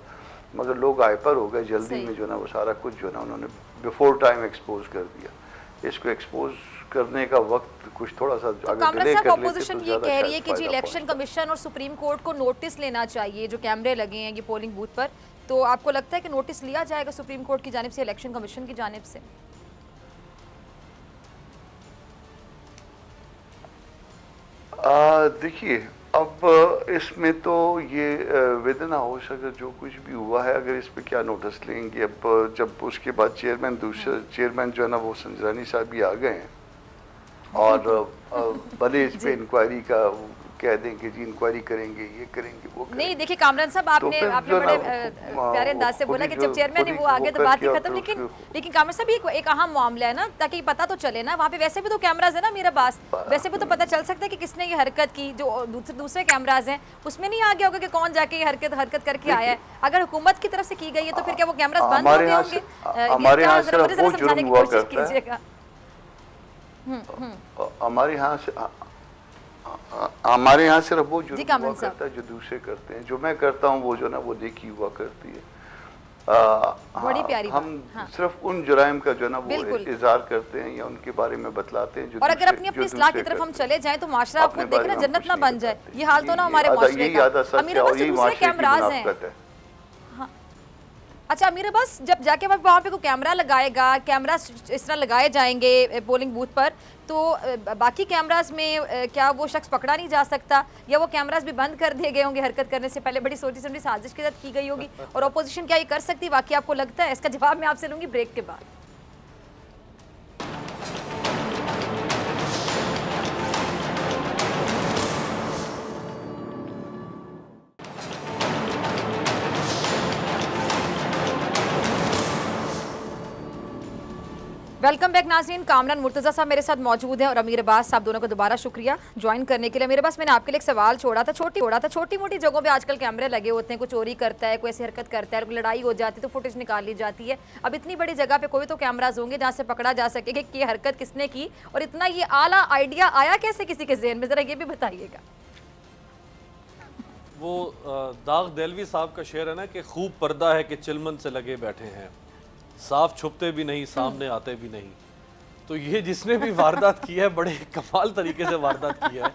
Speaker 3: मगर लोग हाइपर हो गए जल्दी में, जो है ना वो सारा कुछ जो है ना उन्होंने बिफोर टाइम एक्सपोज कर दिया। इसको एक्सपोज करने का वक्त कुछ थोड़ा सा
Speaker 2: तो कामरान साहब, ऑपोजिशन ये कह रही है कि जी इलेक्शन कमीशन और सुप्रीम कोर्ट को नोटिस लेना चाहिए, जो कैमरे लगे हैं ये पोलिंग बूथ पर, तो आपको लगता है कि नोटिस लिया जाएगा सुप्रीम कोर्ट की जानिब से, इलेक्शन कमीशन की जानिब से?
Speaker 3: देखिए, अब इसमें तो ये विदिन हाउस अगर जो कुछ भी हुआ है, अगर इस पे क्या नोटिस लेंगे, अब जब उसके बाद चेयरमैन दूसरे चेयरमैन जो है ना वो संजरानी साहब भी आ गए हैं और भले इस पे इंक्वायरी का कह दें कि जी इंक्वायरी करेंगे, ये करेंगे, वो करेंगे।
Speaker 2: नहीं देखिए कामरान साहब, आपने बड़े प्यारे अंदाज से बोला कि जब चेयरमैन है वो आगे तो बात ही खत्म, लेकिन कामरान साहब एक अहम मामला है ना, ताकि पता तो चले ना, वहाँ पे वैसे भी तो कैमराज है ना मेरे पास, वैसे भी तो पता चल सकता है कि किसने ये हरकत की। जो दूसरे कैमराज हैं उसमें नहीं आ गया होगा कि कौन जाके ये हरकत करके आया है। अगर हुकूमत की तरफ से की गई है तो फिर क्या वो कैमराज बंद हो गए होंगे?
Speaker 3: हमारे यहाँ समझाने की कोशिश कीजिएगा। हमारे यहाँ सिर्फ वो जुर्म हुआ करता है जो दूसरे करते हैं, जो मैं करता हूँ वो जो ना वो देखी हुआ करती है।
Speaker 2: बड़ी प्यारी
Speaker 3: हम सिर्फ उन जुराइम का जो ना वो इज़हार करते हैं या उनके बारे में बतलाते हैं जो,
Speaker 2: और अगर अपनी इस्लाह की तरफ हम चले जाएं तो माशरा आपको देख रहे जन्नत ना बन जाए, ये हाल तो ना हमारे माशरे का। अमीर अब्बास दूसरे कैमराज हैं। अच्छा अमीर अब्बास, जब जाके वहाँ पे कोई कैमरा लगाएगा, कैमरा इस तरह लगाए जाएंगे पोलिंग बूथ पर, तो बाकी कैमरास में क्या वो शख्स पकड़ा नहीं जा सकता, या वो कैमरास भी बंद कर दिए गए होंगे हरकत करने से पहले? बड़ी सोची समझी साजिश के साथ की गई होगी, और अपोजिशन क्या ये कर सकती है वाकई, आपको लगता है? इसका जवाब मैं आपसे लूँगी ब्रेक के बाद। वेलकम बैक नाज़रीन, कामरान मुर्तज़ा साहब मेरे साथ मौजूद हैं और अमीर अब्बास साहब, दोनों को दोबारा शुक्रिया ज्वाइन करने के लिए। अमीर अब्बास, मैंने आपके लिए एक सवाल छोड़ा था, छोटी मोटी जगहों पे आजकल कैमरे लगे होते हैं, कोई चोरी करता है, कोई ऐसी हरकत करता है, कोई लड़ाई हो जाती है तो फुटेज निकाल ली जाती है। अब इतनी बड़ी जगह पे कोई तो कैमराज होंगे जहाँ से पकड़ा जा सके कि ये हरकत किसने की, और इतना ये आला आइडिया आया कैसे किसी के ज़हन में, ज़रा ये भी बताइएगा।
Speaker 4: वो दाग देलवी साहब का शेर है ना कि खूब पर्दा है कि चिलमन से लगे बैठे हैं, साफ छुपते भी नहीं, सामने आते भी नहीं। तो ये जिसने भी वारदात की है बड़े कमाल तरीके से वारदात की है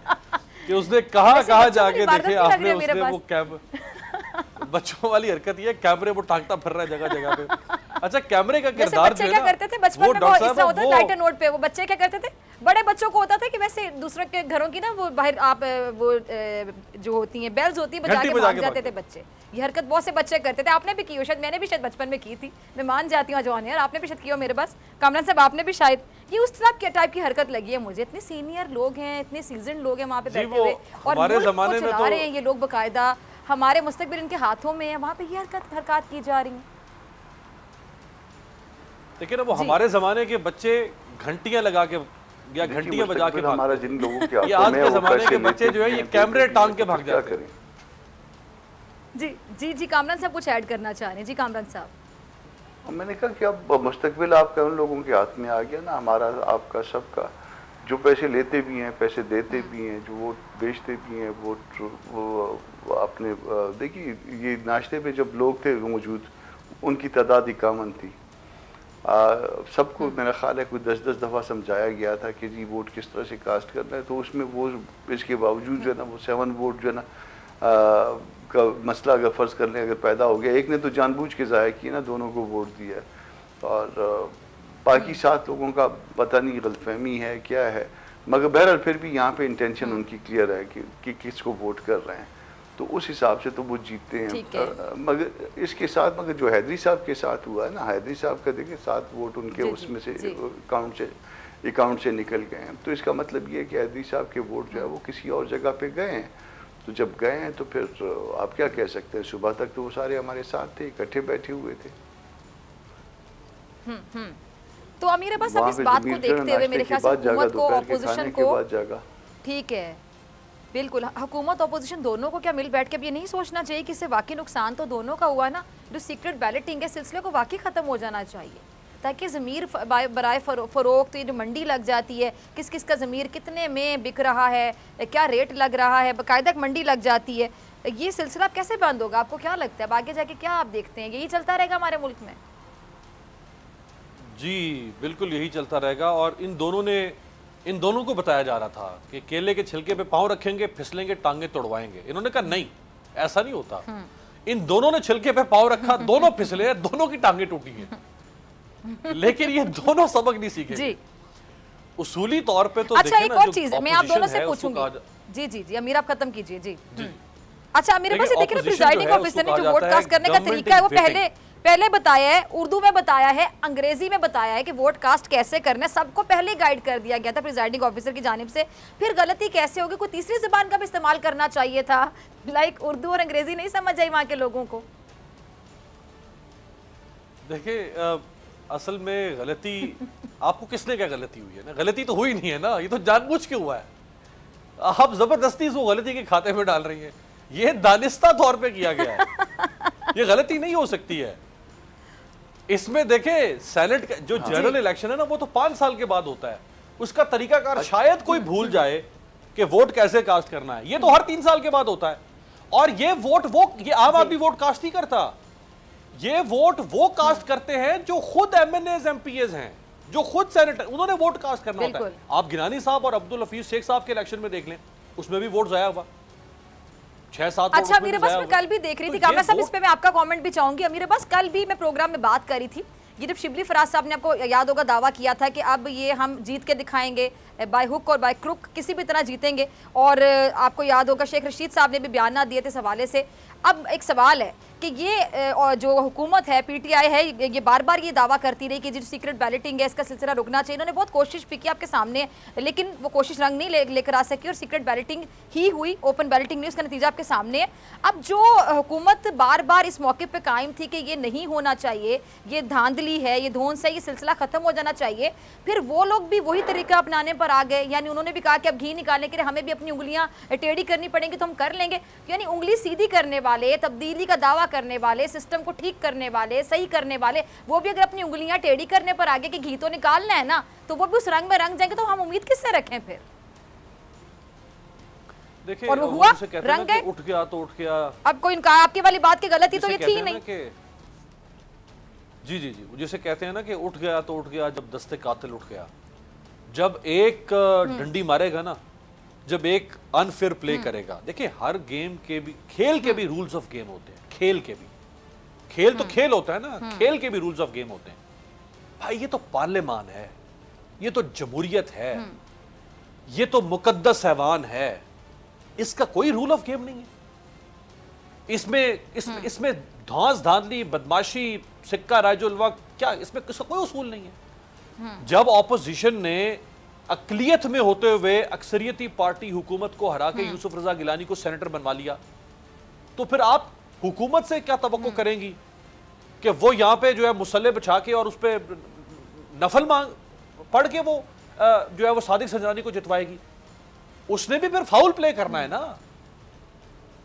Speaker 4: कि उसने कहाँ जाके देखे आपने, उसने वो कैब बच्चों वाली हरकत ये कैमरे वो टांगता फिर रहा है जगह जगह पे। अच्छा कैमरे का किरदार जो है ना,
Speaker 2: करते थे बचपन में, वो इससे होता है टाइटल नोट पे, वो बच्चे क्या करते थे, बड़े बच्चों को होता था कि वैसे दूसरे के घरों की ना वो बाहर आप वो जो होती हैं बेल्स होती है बजा के भाग जाते थे बच्चे। ये हरकत बहुत से बच्चे करते थे, आपने भी की हो शायद, मैंने भी शायद बचपन में की थी, मैं मान जाती हूँ जवान यार, आपने भी शायद की हो मेरे पास। कामरान साहब आपने भी शायद, ये उस तरह के टाइप की हरकत लगी है मुझे। इतने सीनियर लोग हैं, इतने सीजन लोग हैं वहाँ पे बैठे हुए और मुल्क को चला रहे हैं ये लोग बाकायदा, हमारे मुस्तकबिल इनके हाथों में है, वहाँ पे ये हरकत की जा रही है।
Speaker 4: देखिए ना, वो हमारे जमाने के बच्चे घंटियां लगा के या घंटियां बजा के,
Speaker 3: हमारा जिन लोगों के
Speaker 4: ये आज के जमाने के बच्चे जो है ये कैमरे टांग के भाग जाते हैं।
Speaker 2: जी जी जी, कामरान साहब कुछ ऐड करना चाह रहे हैं। जी कामरान साहब,
Speaker 3: मैंने कहा कि अब मुस्तकबिल आपका उन लोगों के हाथ में आ गया ना, हमारा आपका सबका, जो पैसे लेते भी हैं, पैसे देते भी हैं, जो वोट बेचते भी हैं, वो अपने देखिए, ये नाश्ते पे जब लोग थे मौजूद, उनकी तादाद 51 थी। सबको मेरा ख्याल है कोई 10-10 दफ़ा समझाया गया था कि जी वोट किस तरह से कास्ट करना है, तो उसमें वो इसके बावजूद जो है ना, वो 7 वोट जो है ना का मसला अगर फ़र्ज़ कर लें अगर पैदा हो गया, एक ने तो जानबूझ के ज़ाया किया ना, दोनों को वोट दिया, और बाकी 7 लोगों का पता नहीं गलतफहमी है क्या है, मगर बहरहाल फिर भी यहाँ पे इंटेंशन उनकी क्लियर है कि किसको वोट कर रहे हैं, तो उस हिसाब से तो वो जीतते हैं। मगर इसके साथ, मगर जो हैदरी साहब के साथ हुआ है ना, हैदरी साहब का देखिए 7 वोट उनके उसमें से अकाउंट से निकल गए हैं, तो इसका मतलब ये है कि हैदरी साहब के वोट जो है वो किसी और जगह पे गए हैं। तो जब गए हैं तो फिर आप क्या कह सकते हैं, सुबह तक तो वो सारे हमारे साथ थे, इकट्ठे बैठे हुए थे।
Speaker 2: तो अमीर बस अब इस बात को देखते हुए मेरे ख्याल से हुकूमत को, ऑपोजिशन को, ठीक है बिल्कुल, हुकूमत ऑपोजिशन दोनों को क्या मिल बैठ के अब ये नहीं सोचना चाहिए कि इससे वाकई नुकसान तो दोनों का हुआ ना, जो सीक्रेट बैलेटिंग के सिलसिले को वाकई ख़त्म हो जाना चाहिए, ताकि ज़मीर बराए फ़रोख्त, तो ये जो मंडी लग जाती है, किस किस का ज़मीर कितने में बिक रहा है, क्या रेट लग रहा है, बाकायदा मंडी लग जाती है, ये सिलसिला कैसे बंद होगा? आपको क्या लगता है आगे जाके क्या आप देखते हैं, यही चलता रहेगा हमारे मुल्क में?
Speaker 4: जी बिल्कुल यही चलता रहेगा, और इन दोनों को बताया जा रहा था कि केले के छिलके पे पाँव रखेंगे, फिसलेंगे, टांगे तोड़वाएंगे। इन्होंने कहा नहीं, ऐसा नहीं होता। इन दोनों ने छिलके पे पाँव रखा, दोनों फिसले, दोनों की टांगे टूटी हैं, लेकिन ये दोनों सबक नहीं सीखे उसूली तौर पे। तो
Speaker 2: अच्छा, एक और चीज मैं आप दोनों से पूछूंगी। जी जी जी अमीर, आप खत्म कीजिए। जी अच्छा, मेरे पास देखिए प्रिजाइडिंग ऑफिसर ने जो वोट कास्ट करने का तरीका है वो पहले बताया है, उर्दू में बताया है, अंग्रेजी में बताया है कि वोट कास्ट कैसे करना है, सबको पहले गाइड कर दिया गया था प्रिजाइडिंग ऑफिसर की जानिब से। फिर गलती कैसे होगी, कोई तीसरी जुबान का भी इस्तेमाल करना चाहिए था, लाइक उर्दू और अंग्रेजी नहीं समझ आई वहां के लोगों को।
Speaker 4: देखिए असल में गलती आपको किसने क्या गलती हुई है ना, गलती तो हुई नहीं है ना, ये तो जानबूझ के हुआ है, आप जबरदस्ती वो गलती के खाते में डाल रही है, ये दानिस्ता तौर पे किया गया है, ये गलती नहीं हो सकती है। इसमें देखे सेनेट का जो जनरल इलेक्शन है ना, वो तो 5 साल के बाद होता है, उसका तरीकाकार शायद कोई भूल जाए कि वोट कैसे कास्ट करना है, ये तो हर 3 साल के बाद होता है। और ये वोट ये आम आदमी वोट कास्ट नहीं करता, ये वोट वो कास्ट करते हैं जो खुद MNAs MPAs हैं, जो खुद सेनेटर, उन्होंने वोट कास्ट करना होता है। आप गिलानी साहब और अब्दुल हफीज शेख साहब के इलेक्शन में देख लें, उसमें भी वोट जाया हुआ 6-7।
Speaker 2: अच्छा मेरे बस मैं कल भी देख रही थी, कामरा साहब इस पे मैं आपका कमेंट भी चाहूंगी। मेरे बस कल भी मैं प्रोग्राम में बात करी थी, ये जब शिबली फराज साहब ने, आपको याद होगा, दावा किया था कि अब ये हम जीत के दिखाएंगे, बाय हुक और बाय क्रुक किसी भी तरह जीतेंगे, और आपको याद होगा शेख रशीद साहब ने भी बयान दिए थे इस हवाले से। अब एक सवाल है कि ये जो हुकूमत है, PTI है, ये बार बार ये दावा करती रही कि जो सीक्रेट बैलेटिंग है इसका सिलसिला रुकना चाहिए। इन्होंने बहुत कोशिश भी की आपके सामने, लेकिन वो कोशिश रंग नहीं लेकर आ सकी और सीक्रेट बैलेटिंग ही हुई, ओपन बैलेटिंग नहीं, उसका नतीजा आपके सामने है। अब जो हुकूमत बार बार इस मौके पर कायम थी कि ये नहीं होना चाहिए, ये धांधली है, ये धोंस है, ये सिलसिला खत्म हो जाना चाहिए, फिर वो लोग भी वही तरीका अपनाने पर आ गए। यानी उन्होंने भी कहा कि अब घी निकालने के लिए हमें भी अपनी उंगलियां टेढ़ी करनी पड़ेंगी, तो हम कर लेंगे। यानी उंगली सीधी करने वाले, तब्दीली का दावा करने वाले, सिस्टम को ठीक करने वाले, सही करने वाले, वो भी अगर अपनी उंगलियां टेढ़ी करने पर आगे कि घी तो निकालना है ना, तो वो भी उस रंग में रंग जाएंगे, तो हम उम्मीद किससे रखें फिर?
Speaker 4: देखिए,
Speaker 2: और वो हुआ, रंग गए,
Speaker 4: उठ गया तो उठ गया।
Speaker 2: अब कोई इनका आपकी वाली बात की गलती तो ये थी नहीं।
Speaker 4: जी जी जी, जिसे कहते हैं ना कि उठ गया तो उठ गया, जब दस्ते कातिल उठ गया। जब एक डंडी मारेगा ना, जब एक अनफेयर प्ले करेगा, देखिए हर गेम के भी, खेल के भी रूल्स ऑफ गेम होते हैं, खेल के भी, खेल तो खेल होता है ना, खेल के भी रूल्स ऑफ गेम होते हैं भाई। ये तो पार्लियामान है, ये तो जमहूरियत है, ये तो मुकद्दस हैवान है, इसका कोई रूल ऑफ गेम नहीं है। इसमें धांस धांधली, बदमाशी, सिक्का राजुल वक्त, क्या इसमें किसका कोई उसूल नहीं है। जब ऑपोजिशन ने अकलियत में होते हुए अक्सरियती पार्टी हुकूमत को हरा के यूसुफ रजा गिलानी को सेनेटर बनवा लिया, तो फिर आप हुकूमत से क्या तवक्को करेंगी कि वो यहां पे जो है मुसल्ले बिछा के और उस पे नफल मांग पढ़ के वो जो है वो सादिक संजरानी को जितवाएगी। उसने भी फिर फाउल प्ले करना है ना,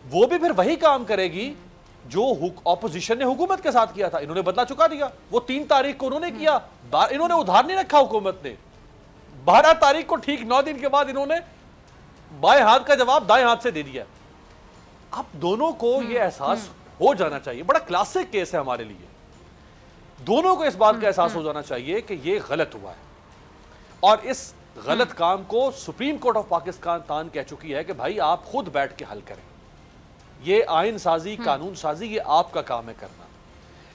Speaker 4: वो भी फिर वही काम करेगी जो ऑपोजिशन ने हुकूमत के साथ किया था। इन्होंने बदला चुका दिया, वो 3 तारीख को उन्होंने किया, इन्होंने उधार नहीं रखा हुकूमत ने। 12 तारीख को ठीक 9 दिन के बाद इन्होंने बाएं हाथ का जवाब दाएं हाथ से दे दिया। अब दोनों को यह एहसास हो जाना चाहिए, बड़ा क्लासिक केस है हमारे लिए, दोनों को इस बात का एहसास हो जाना चाहिए कि यह गलत हुआ है और इस गलत काम को सुप्रीम कोर्ट ऑफ पाकिस्तान कह चुकी है कि भाई आप खुद बैठ के हल करें। ये आइन साजी, कानून साजी, ये आपका काम है करना।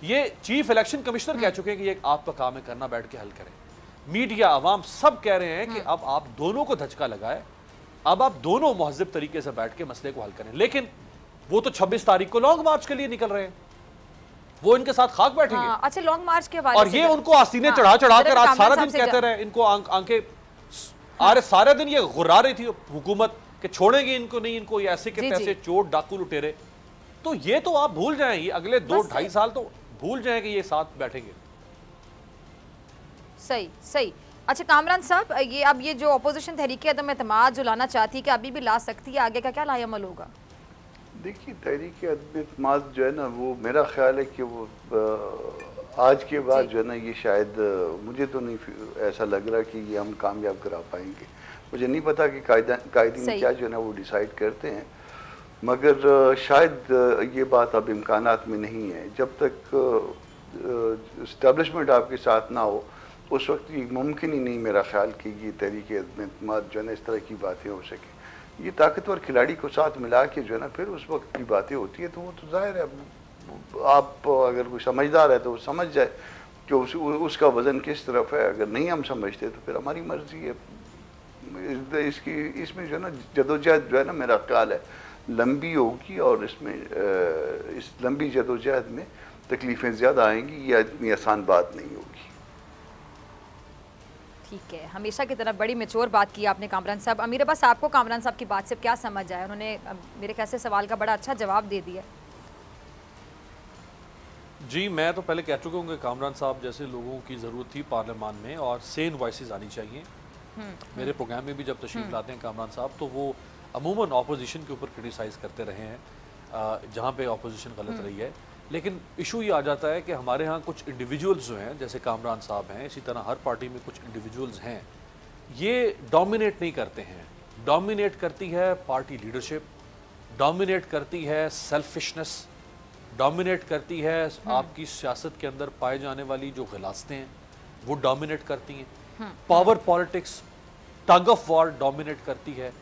Speaker 4: ये चीफ इलेक्शन कमिश्नर कह चुके हैं कि ये आपका काम है करना, बैठ के हल करें। मीडिया, अवाम सब कह रहे हैं कि अब आप दोनों को धचका लगाए, अब आप दोनों महज़िब तरीके से बैठ के मसले को हल करें। लेकिन वो तो 26 तारीख को लॉन्ग मार्च के लिए निकल रहे हैं, वो इनके साथ खाक बैठेंगे।
Speaker 2: अच्छा, लॉन्ग मार्च के बारे
Speaker 4: और ये उनको आसीने चढ़ा चढ़ाकर आज सारा दिन कहते रहे, इनको आंखें सारे दिन ये गुर्रा रही थी हुकूमत कि छोड़ेंगे इनको नहीं, इनको ये ऐसे के पैसे चोट डाकू लुटेरे। तो ये तो आप भूल जाएं, ये अगले 2-2.5 साल तो भूल जाएं कि ये साथ बैठेंगे।
Speaker 2: सही सही। अच्छा कामरान साहब, ये अब ये जो अपोजिशन तहरीक अदम एतमाद जो लाना चाहती है कि अभी भी ला सकती है, आगे का क्या लाएअमल होगा?
Speaker 3: देखिए, तहरीक अदम एतमाद जो है ना, वो मेरा ख्याल है कि वो आज के बाद जो है ना, ये शायद मुझे तो नहीं ऐसा लग रहा कि ये हम कामयाब करा पाएंगे। मुझे नहीं पता कि कायदीन क्या जो है ना वो डिसाइड करते हैं, मगर शायद ये बात अब इम्कानात में नहीं है। जब तक इस्टेब्लिशमेंट आपके साथ ना हो उस वक्त ये मुमकिन ही नहीं मेरा ख्याल कि ये तहरीक अदम एतमाद जो है ना इस तरह की बातें हो सके। ये ताकतवर खिलाड़ी को साथ मिला के जो है ना फिर उस वक्त की बातें होती है, तो वो तो जाहिर है, आप अगर कोई समझदार है तो वो समझ जाए कि उसका वज़न किस तरफ है। अगर नहीं हम समझते तो फिर हमारी मर्जी है। इसमें जो है ना जदोजहद जो है ना मेरा ख्याल है लंबी होगी और इसमें इस लंबी जदोजहद में तकलीफ़ें ज़्यादा आएंगी, ये इतनी आसान बात नहीं होगी।
Speaker 2: ठीक है, हमेशा की तरह बड़ी मैच्योर बात की आपने कामरान साहब। अमीर अब्बास, आपको कामरान साहब की बात से क्या समझ आया? उन्होंने मेरे ख्याल से सवाल का बड़ा अच्छा जवाब दे दिया।
Speaker 4: जी, मैं तो पहले कह चुका हूँ कि कामरान साहब जैसे लोगों की ज़रूरत थी पार्लियामान में और सेन वॉइसेस आनी चाहिए। मेरे प्रोग्राम में भी जब तशरीफ लाते हैं कामरान साहब तो वो अमूमन ऑपोजिशन के ऊपर क्रिटिसाइज़ करते रहे हैं जहाँ पे ऑपोजिशन गलत रही है। लेकिन इशू ये आ जाता है कि हमारे यहाँ कुछ इंडिविजुअल्स जो हैं, जैसे कामरान साहब हैं, इसी तरह हर पार्टी में कुछ इंडिविजुअल्स हैं, ये डोमिनेट नहीं करते हैं। डोमिनेट करती है पार्टी लीडरशिप, डोमिनेट करती है सेल्फिशनेस, डोमिनेट करती है आपकी सियासत के अंदर पाए जाने वाली जो गिलासतें हैं वो डोमिनेट करती हैं। Power politics, tug of war dominate करती है,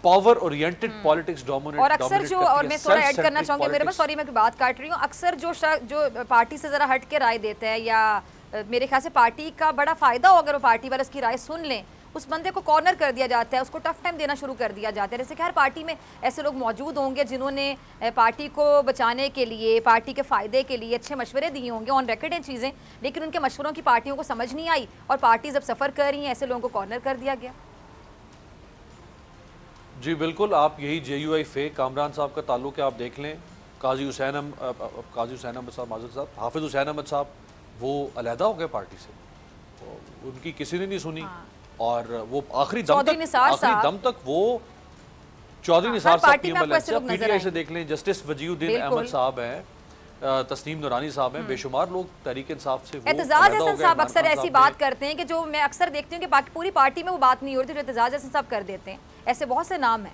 Speaker 4: पावर ओरिएंटेड पॉलिटिक्स डोमिनेट।
Speaker 2: और अक्सर जो, और मैं थोड़ा ऐड करना चाहूंगी मेरे पास, सॉरी मैं बात काट रही हूँ, अक्सर जो पार्टी से जरा हट के राय देते हैं या मेरे ख्याल से पार्टी का बड़ा फायदा हो अगर वो पार्टी वाले उसकी राय सुन लें, उस बंदे को कॉर्नर कर दिया जाता है, उसको टफ टाइम देना शुरू कर दिया जाता है। जैसे कि हर पार्टी में ऐसे लोग मौजूद होंगे जिन्होंने पार्टी को बचाने के लिए, पार्टी के फ़ायदे के लिए अच्छे मशवरे दिए होंगे, ऑन रिकॉर्ड हैं चीज़ें, लेकिन उनके मशवरों की पार्टियों को समझ नहीं आई और पार्टी जब सफ़र कर रही हैं ऐसे लोगों को कॉर्नर कर दिया गया।
Speaker 4: जी बिल्कुल, आप यही JUI फे कामरान साहब का ताल्लुक है, आप देख लें। काजी हुसैन अहमद साहब, माज़र साहब, हाफिज़ हुसैन अहमद साहब, वो अलहदा हो गए पार्टी से, उनकी किसी ने नहीं सुनी। और वो आखिरी दम तक वो चौधरी निसार साहब की PTI से देख लें, जस्टिस वजीउद्दीन अहमद साहब हैं, तस्नीम नूरानी साहब हैं, बेशुमार लोग तहरीक इंसाफ से।
Speaker 2: एतजाज हसन साहब अक्सर ऐसी बात करते हैं कि जो मैं अक्सर देखती हूँ कि बाकी पूरी पार्टी में वो बात नहीं होती जो एतजाज हसन साहब कर देते हैं। ऐसे बहुत से नाम हैं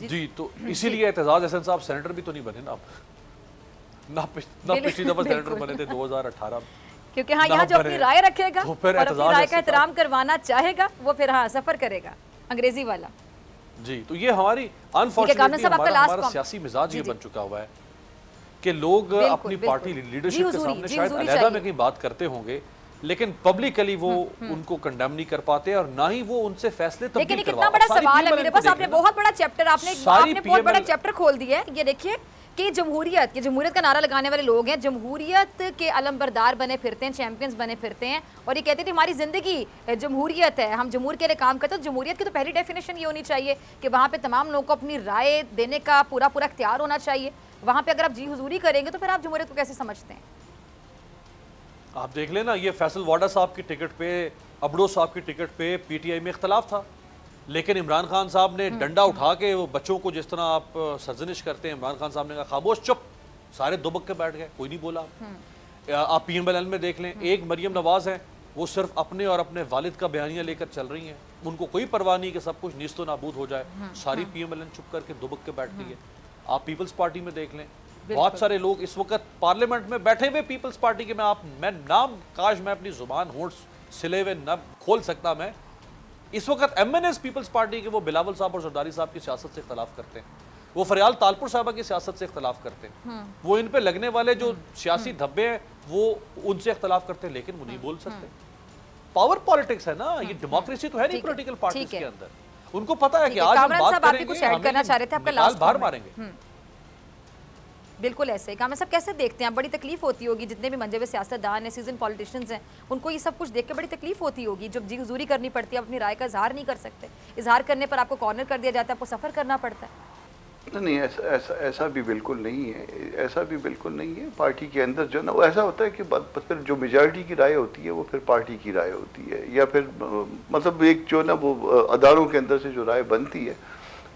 Speaker 2: जी, तो
Speaker 4: इसीलिए एतजाज हसन साहब सेनेटर भी तो नहीं बने ना पिछली दफा सेनेटर बने थे 2018 में,
Speaker 2: क्योंकि हाँ यहाँ जो अपनी राय रखेगा और अपनी राय का एहतराम करवाना चाहेगा वो फिर हाँ सफर करेगा अंग्रेजी वाला।
Speaker 4: जी, तो ये हमारी अनफॉर्चुनेटली हमारा सियासी मिजाज ये बन चुका हुआ है कि लोग अपनी पार्टी लीडरशिप के सामने शायद अलहदा में कहीं बात करते होंगे, लेकिन पब्लिकली वो उनको कंडेम नहीं कर पाते और ना ही वो उनसे फैसले तब्दील
Speaker 2: लेकिन कितना बड़ा सवाल है मेरे पास, आपने बहुत बड़ा चैप्टर, आपने बहुत बड़ा चैप्टर खोल दिया है। ये देखिए कि जमहूरियत का नारा लगाने वाले लोग हैं, जमहूरियत के अलमबरदार बने फिरते हैं, चैंपियंस बने फिरते हैं और ये कहते थे हमारी ज़िंदगी जमहूरियत है, हम जमहूर के लिए काम करते हैं। तो जमहूरियत की तो पहली डेफिनेशन ये होनी चाहिए कि वहाँ पे तमाम लोगों को अपनी राय देने का पूरा इख्तियार होना चाहिए। वहाँ पे अगर आप जी हुजूरी करेंगे तो फिर आप जमहूरियत को कैसे समझते हैं?
Speaker 4: आप देख लेना, ये फैसल वाडा साहब की टिकट पे, अबड़ो साहब की टिकट पे पीटीआई में इख्तलाफ था, लेकिन इमरान खान साहब ने डंडा उठा के वो बच्चों को जिस तरह आप सर्जनिश करते हैं, इमरान खान साहब ने कहा खामोश चुप, सारे दुबक के बैठ गए, कोई नहीं बोला। आप PMLN में देख लें, एक मरियम नवाज है, वो सिर्फ अपने और अपने वालिद का बयानिया लेकर चल रही हैं, उनको कोई परवाह नहीं कि सब कुछ नीस्तो नाबूद हो जाए, सारी PMLN चुप करके दुबक के बैठ गई है। आप पीपल्स पार्टी में देख लें, बहुत सारे लोग इस वक्त पार्लियामेंट में बैठे हुए पीपल्स पार्टी के, मैं नाम काश मैं अपनी जुबान होंठ सिले हुए न खोल सकता, मैं इस वक्त MNS पीपल्स पार्टी के वो बिलावल साहब और जरदारी साहब की सियासत से इख्तलाफ करते हैं, वो फरियाल तालपुर साहबा की सियासत से इख्तलाफ करते हैं, वो इन पे लगने वाले जो सियासी धब्बे हैं वो उनसे इख्तलाफ करते हैं, लेकिन वो नहीं बोल सकते। पावर पॉलिटिक्स है ना, ये डेमोक्रेसी तो है नहीं पॉलिटिकल पार्टीज के अंदर, उनको पता है कि आज हम बात करेंगे,
Speaker 2: कुछ ऐड करना चाह रहे थे, आपका लास्ट
Speaker 4: बाहर मारेंगे।
Speaker 2: बिल्कुल ऐसे ही काम है। सब कैसे देखते हैं, बड़ी तकलीफ होती होगी, जितने भी मंजे हुए सियासतदान हैं, सीजन पॉलिटिशियंस हैं, उनको ये सब कुछ देख के बड़ी तकलीफ होती होगी, जब जी हुजूरी करनी पड़ती है, अपनी राय का इजहार नहीं कर सकते, इजहार करने पर आपको कॉर्नर कर दिया जाता है, आपको सफ़र करना पड़ता है।
Speaker 3: नहीं, ऐसा भी बिल्कुल नहीं है, ऐसा भी बिल्कुल नहीं है। पार्टी के अंदर जो ना वो ऐसा होता है कि फिर जो मेजॉरिटी की राय होती है वो फिर पार्टी की राय होती है, या फिर मतलब एक जो ना वो अदारों के अंदर से जो राय बनती है,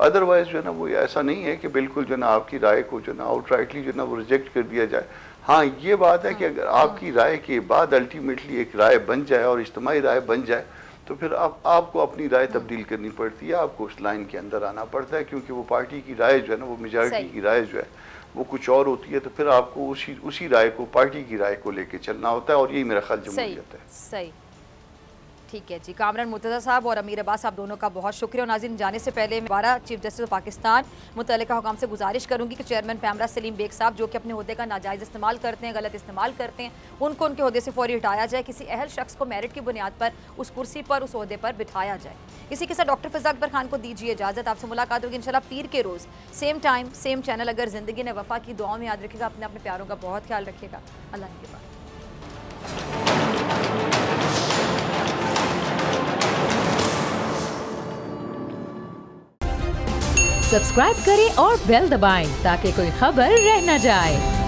Speaker 3: अदरवाइज जो है ना वो ऐसा नहीं है कि बिल्कुल जो ना आपकी राय को जो ना आउटराइटली जो ना वो रिजेक्ट कर दिया जाए। हाँ, ये बात है कि अगर आपकी राय के बाद अल्टीमेटली एक राय बन जाए और इज्तिमाई राय बन जाए, तो फिर आपको अपनी राय तब्दील करनी पड़ती है, आपको उस लाइन के अंदर आना पड़ता है, क्योंकि वो पार्टी की राय जो है ना, वो मेजॉरिटी की राय जो है वो कुछ और होती है, तो फिर आपको उसी राय को, पार्टी की राय को लेके चलना होता है, और यही मेरा ख्याल जमहूरियत है।
Speaker 2: सही, ठीक है जी। कामरान मुर्तज़ा साहब और अमीर अब्बास साहब दोनों का बहुत शुक्रिया। और नाज़रीन, जाने से पहले मैं दोबारा चीफ जस्टिस ऑफ पाकिस्तान मुतल्लिका हुकाम से गुजारिश करूंगी कि चेयरमैन पैमरा सलीम बेग साहब, जो कि अपने ओहदे का नाजायज़ इस्तेमाल करते हैं, गलत इस्तेमाल करते हैं, उनको उनके ओहदे से फौरी हटाया जाए, किसी अहल शख्स को मेरिट की बुनियाद पर उस कुर्सी पर, उस ओहदे पर बिठाया जाए। इसी के साथ डॉक्टर फ़िज़ा अकबर खान को दीजिए इजाज़त। आपसे मुलाकात होगी इंशाल्लाह पीर के रोज़, सेम टाइम सेम चैनल। अगर ज़िंदगी ने वफ़ा की, दुआओं में याद रखिएगा, अपने अपने प्यारों का बहुत ख्याल रखिएगा। अल्लाह के बाद।
Speaker 1: सब्सक्राइब करें और बेल दबाएं ताकि कोई खबर रह न जाए।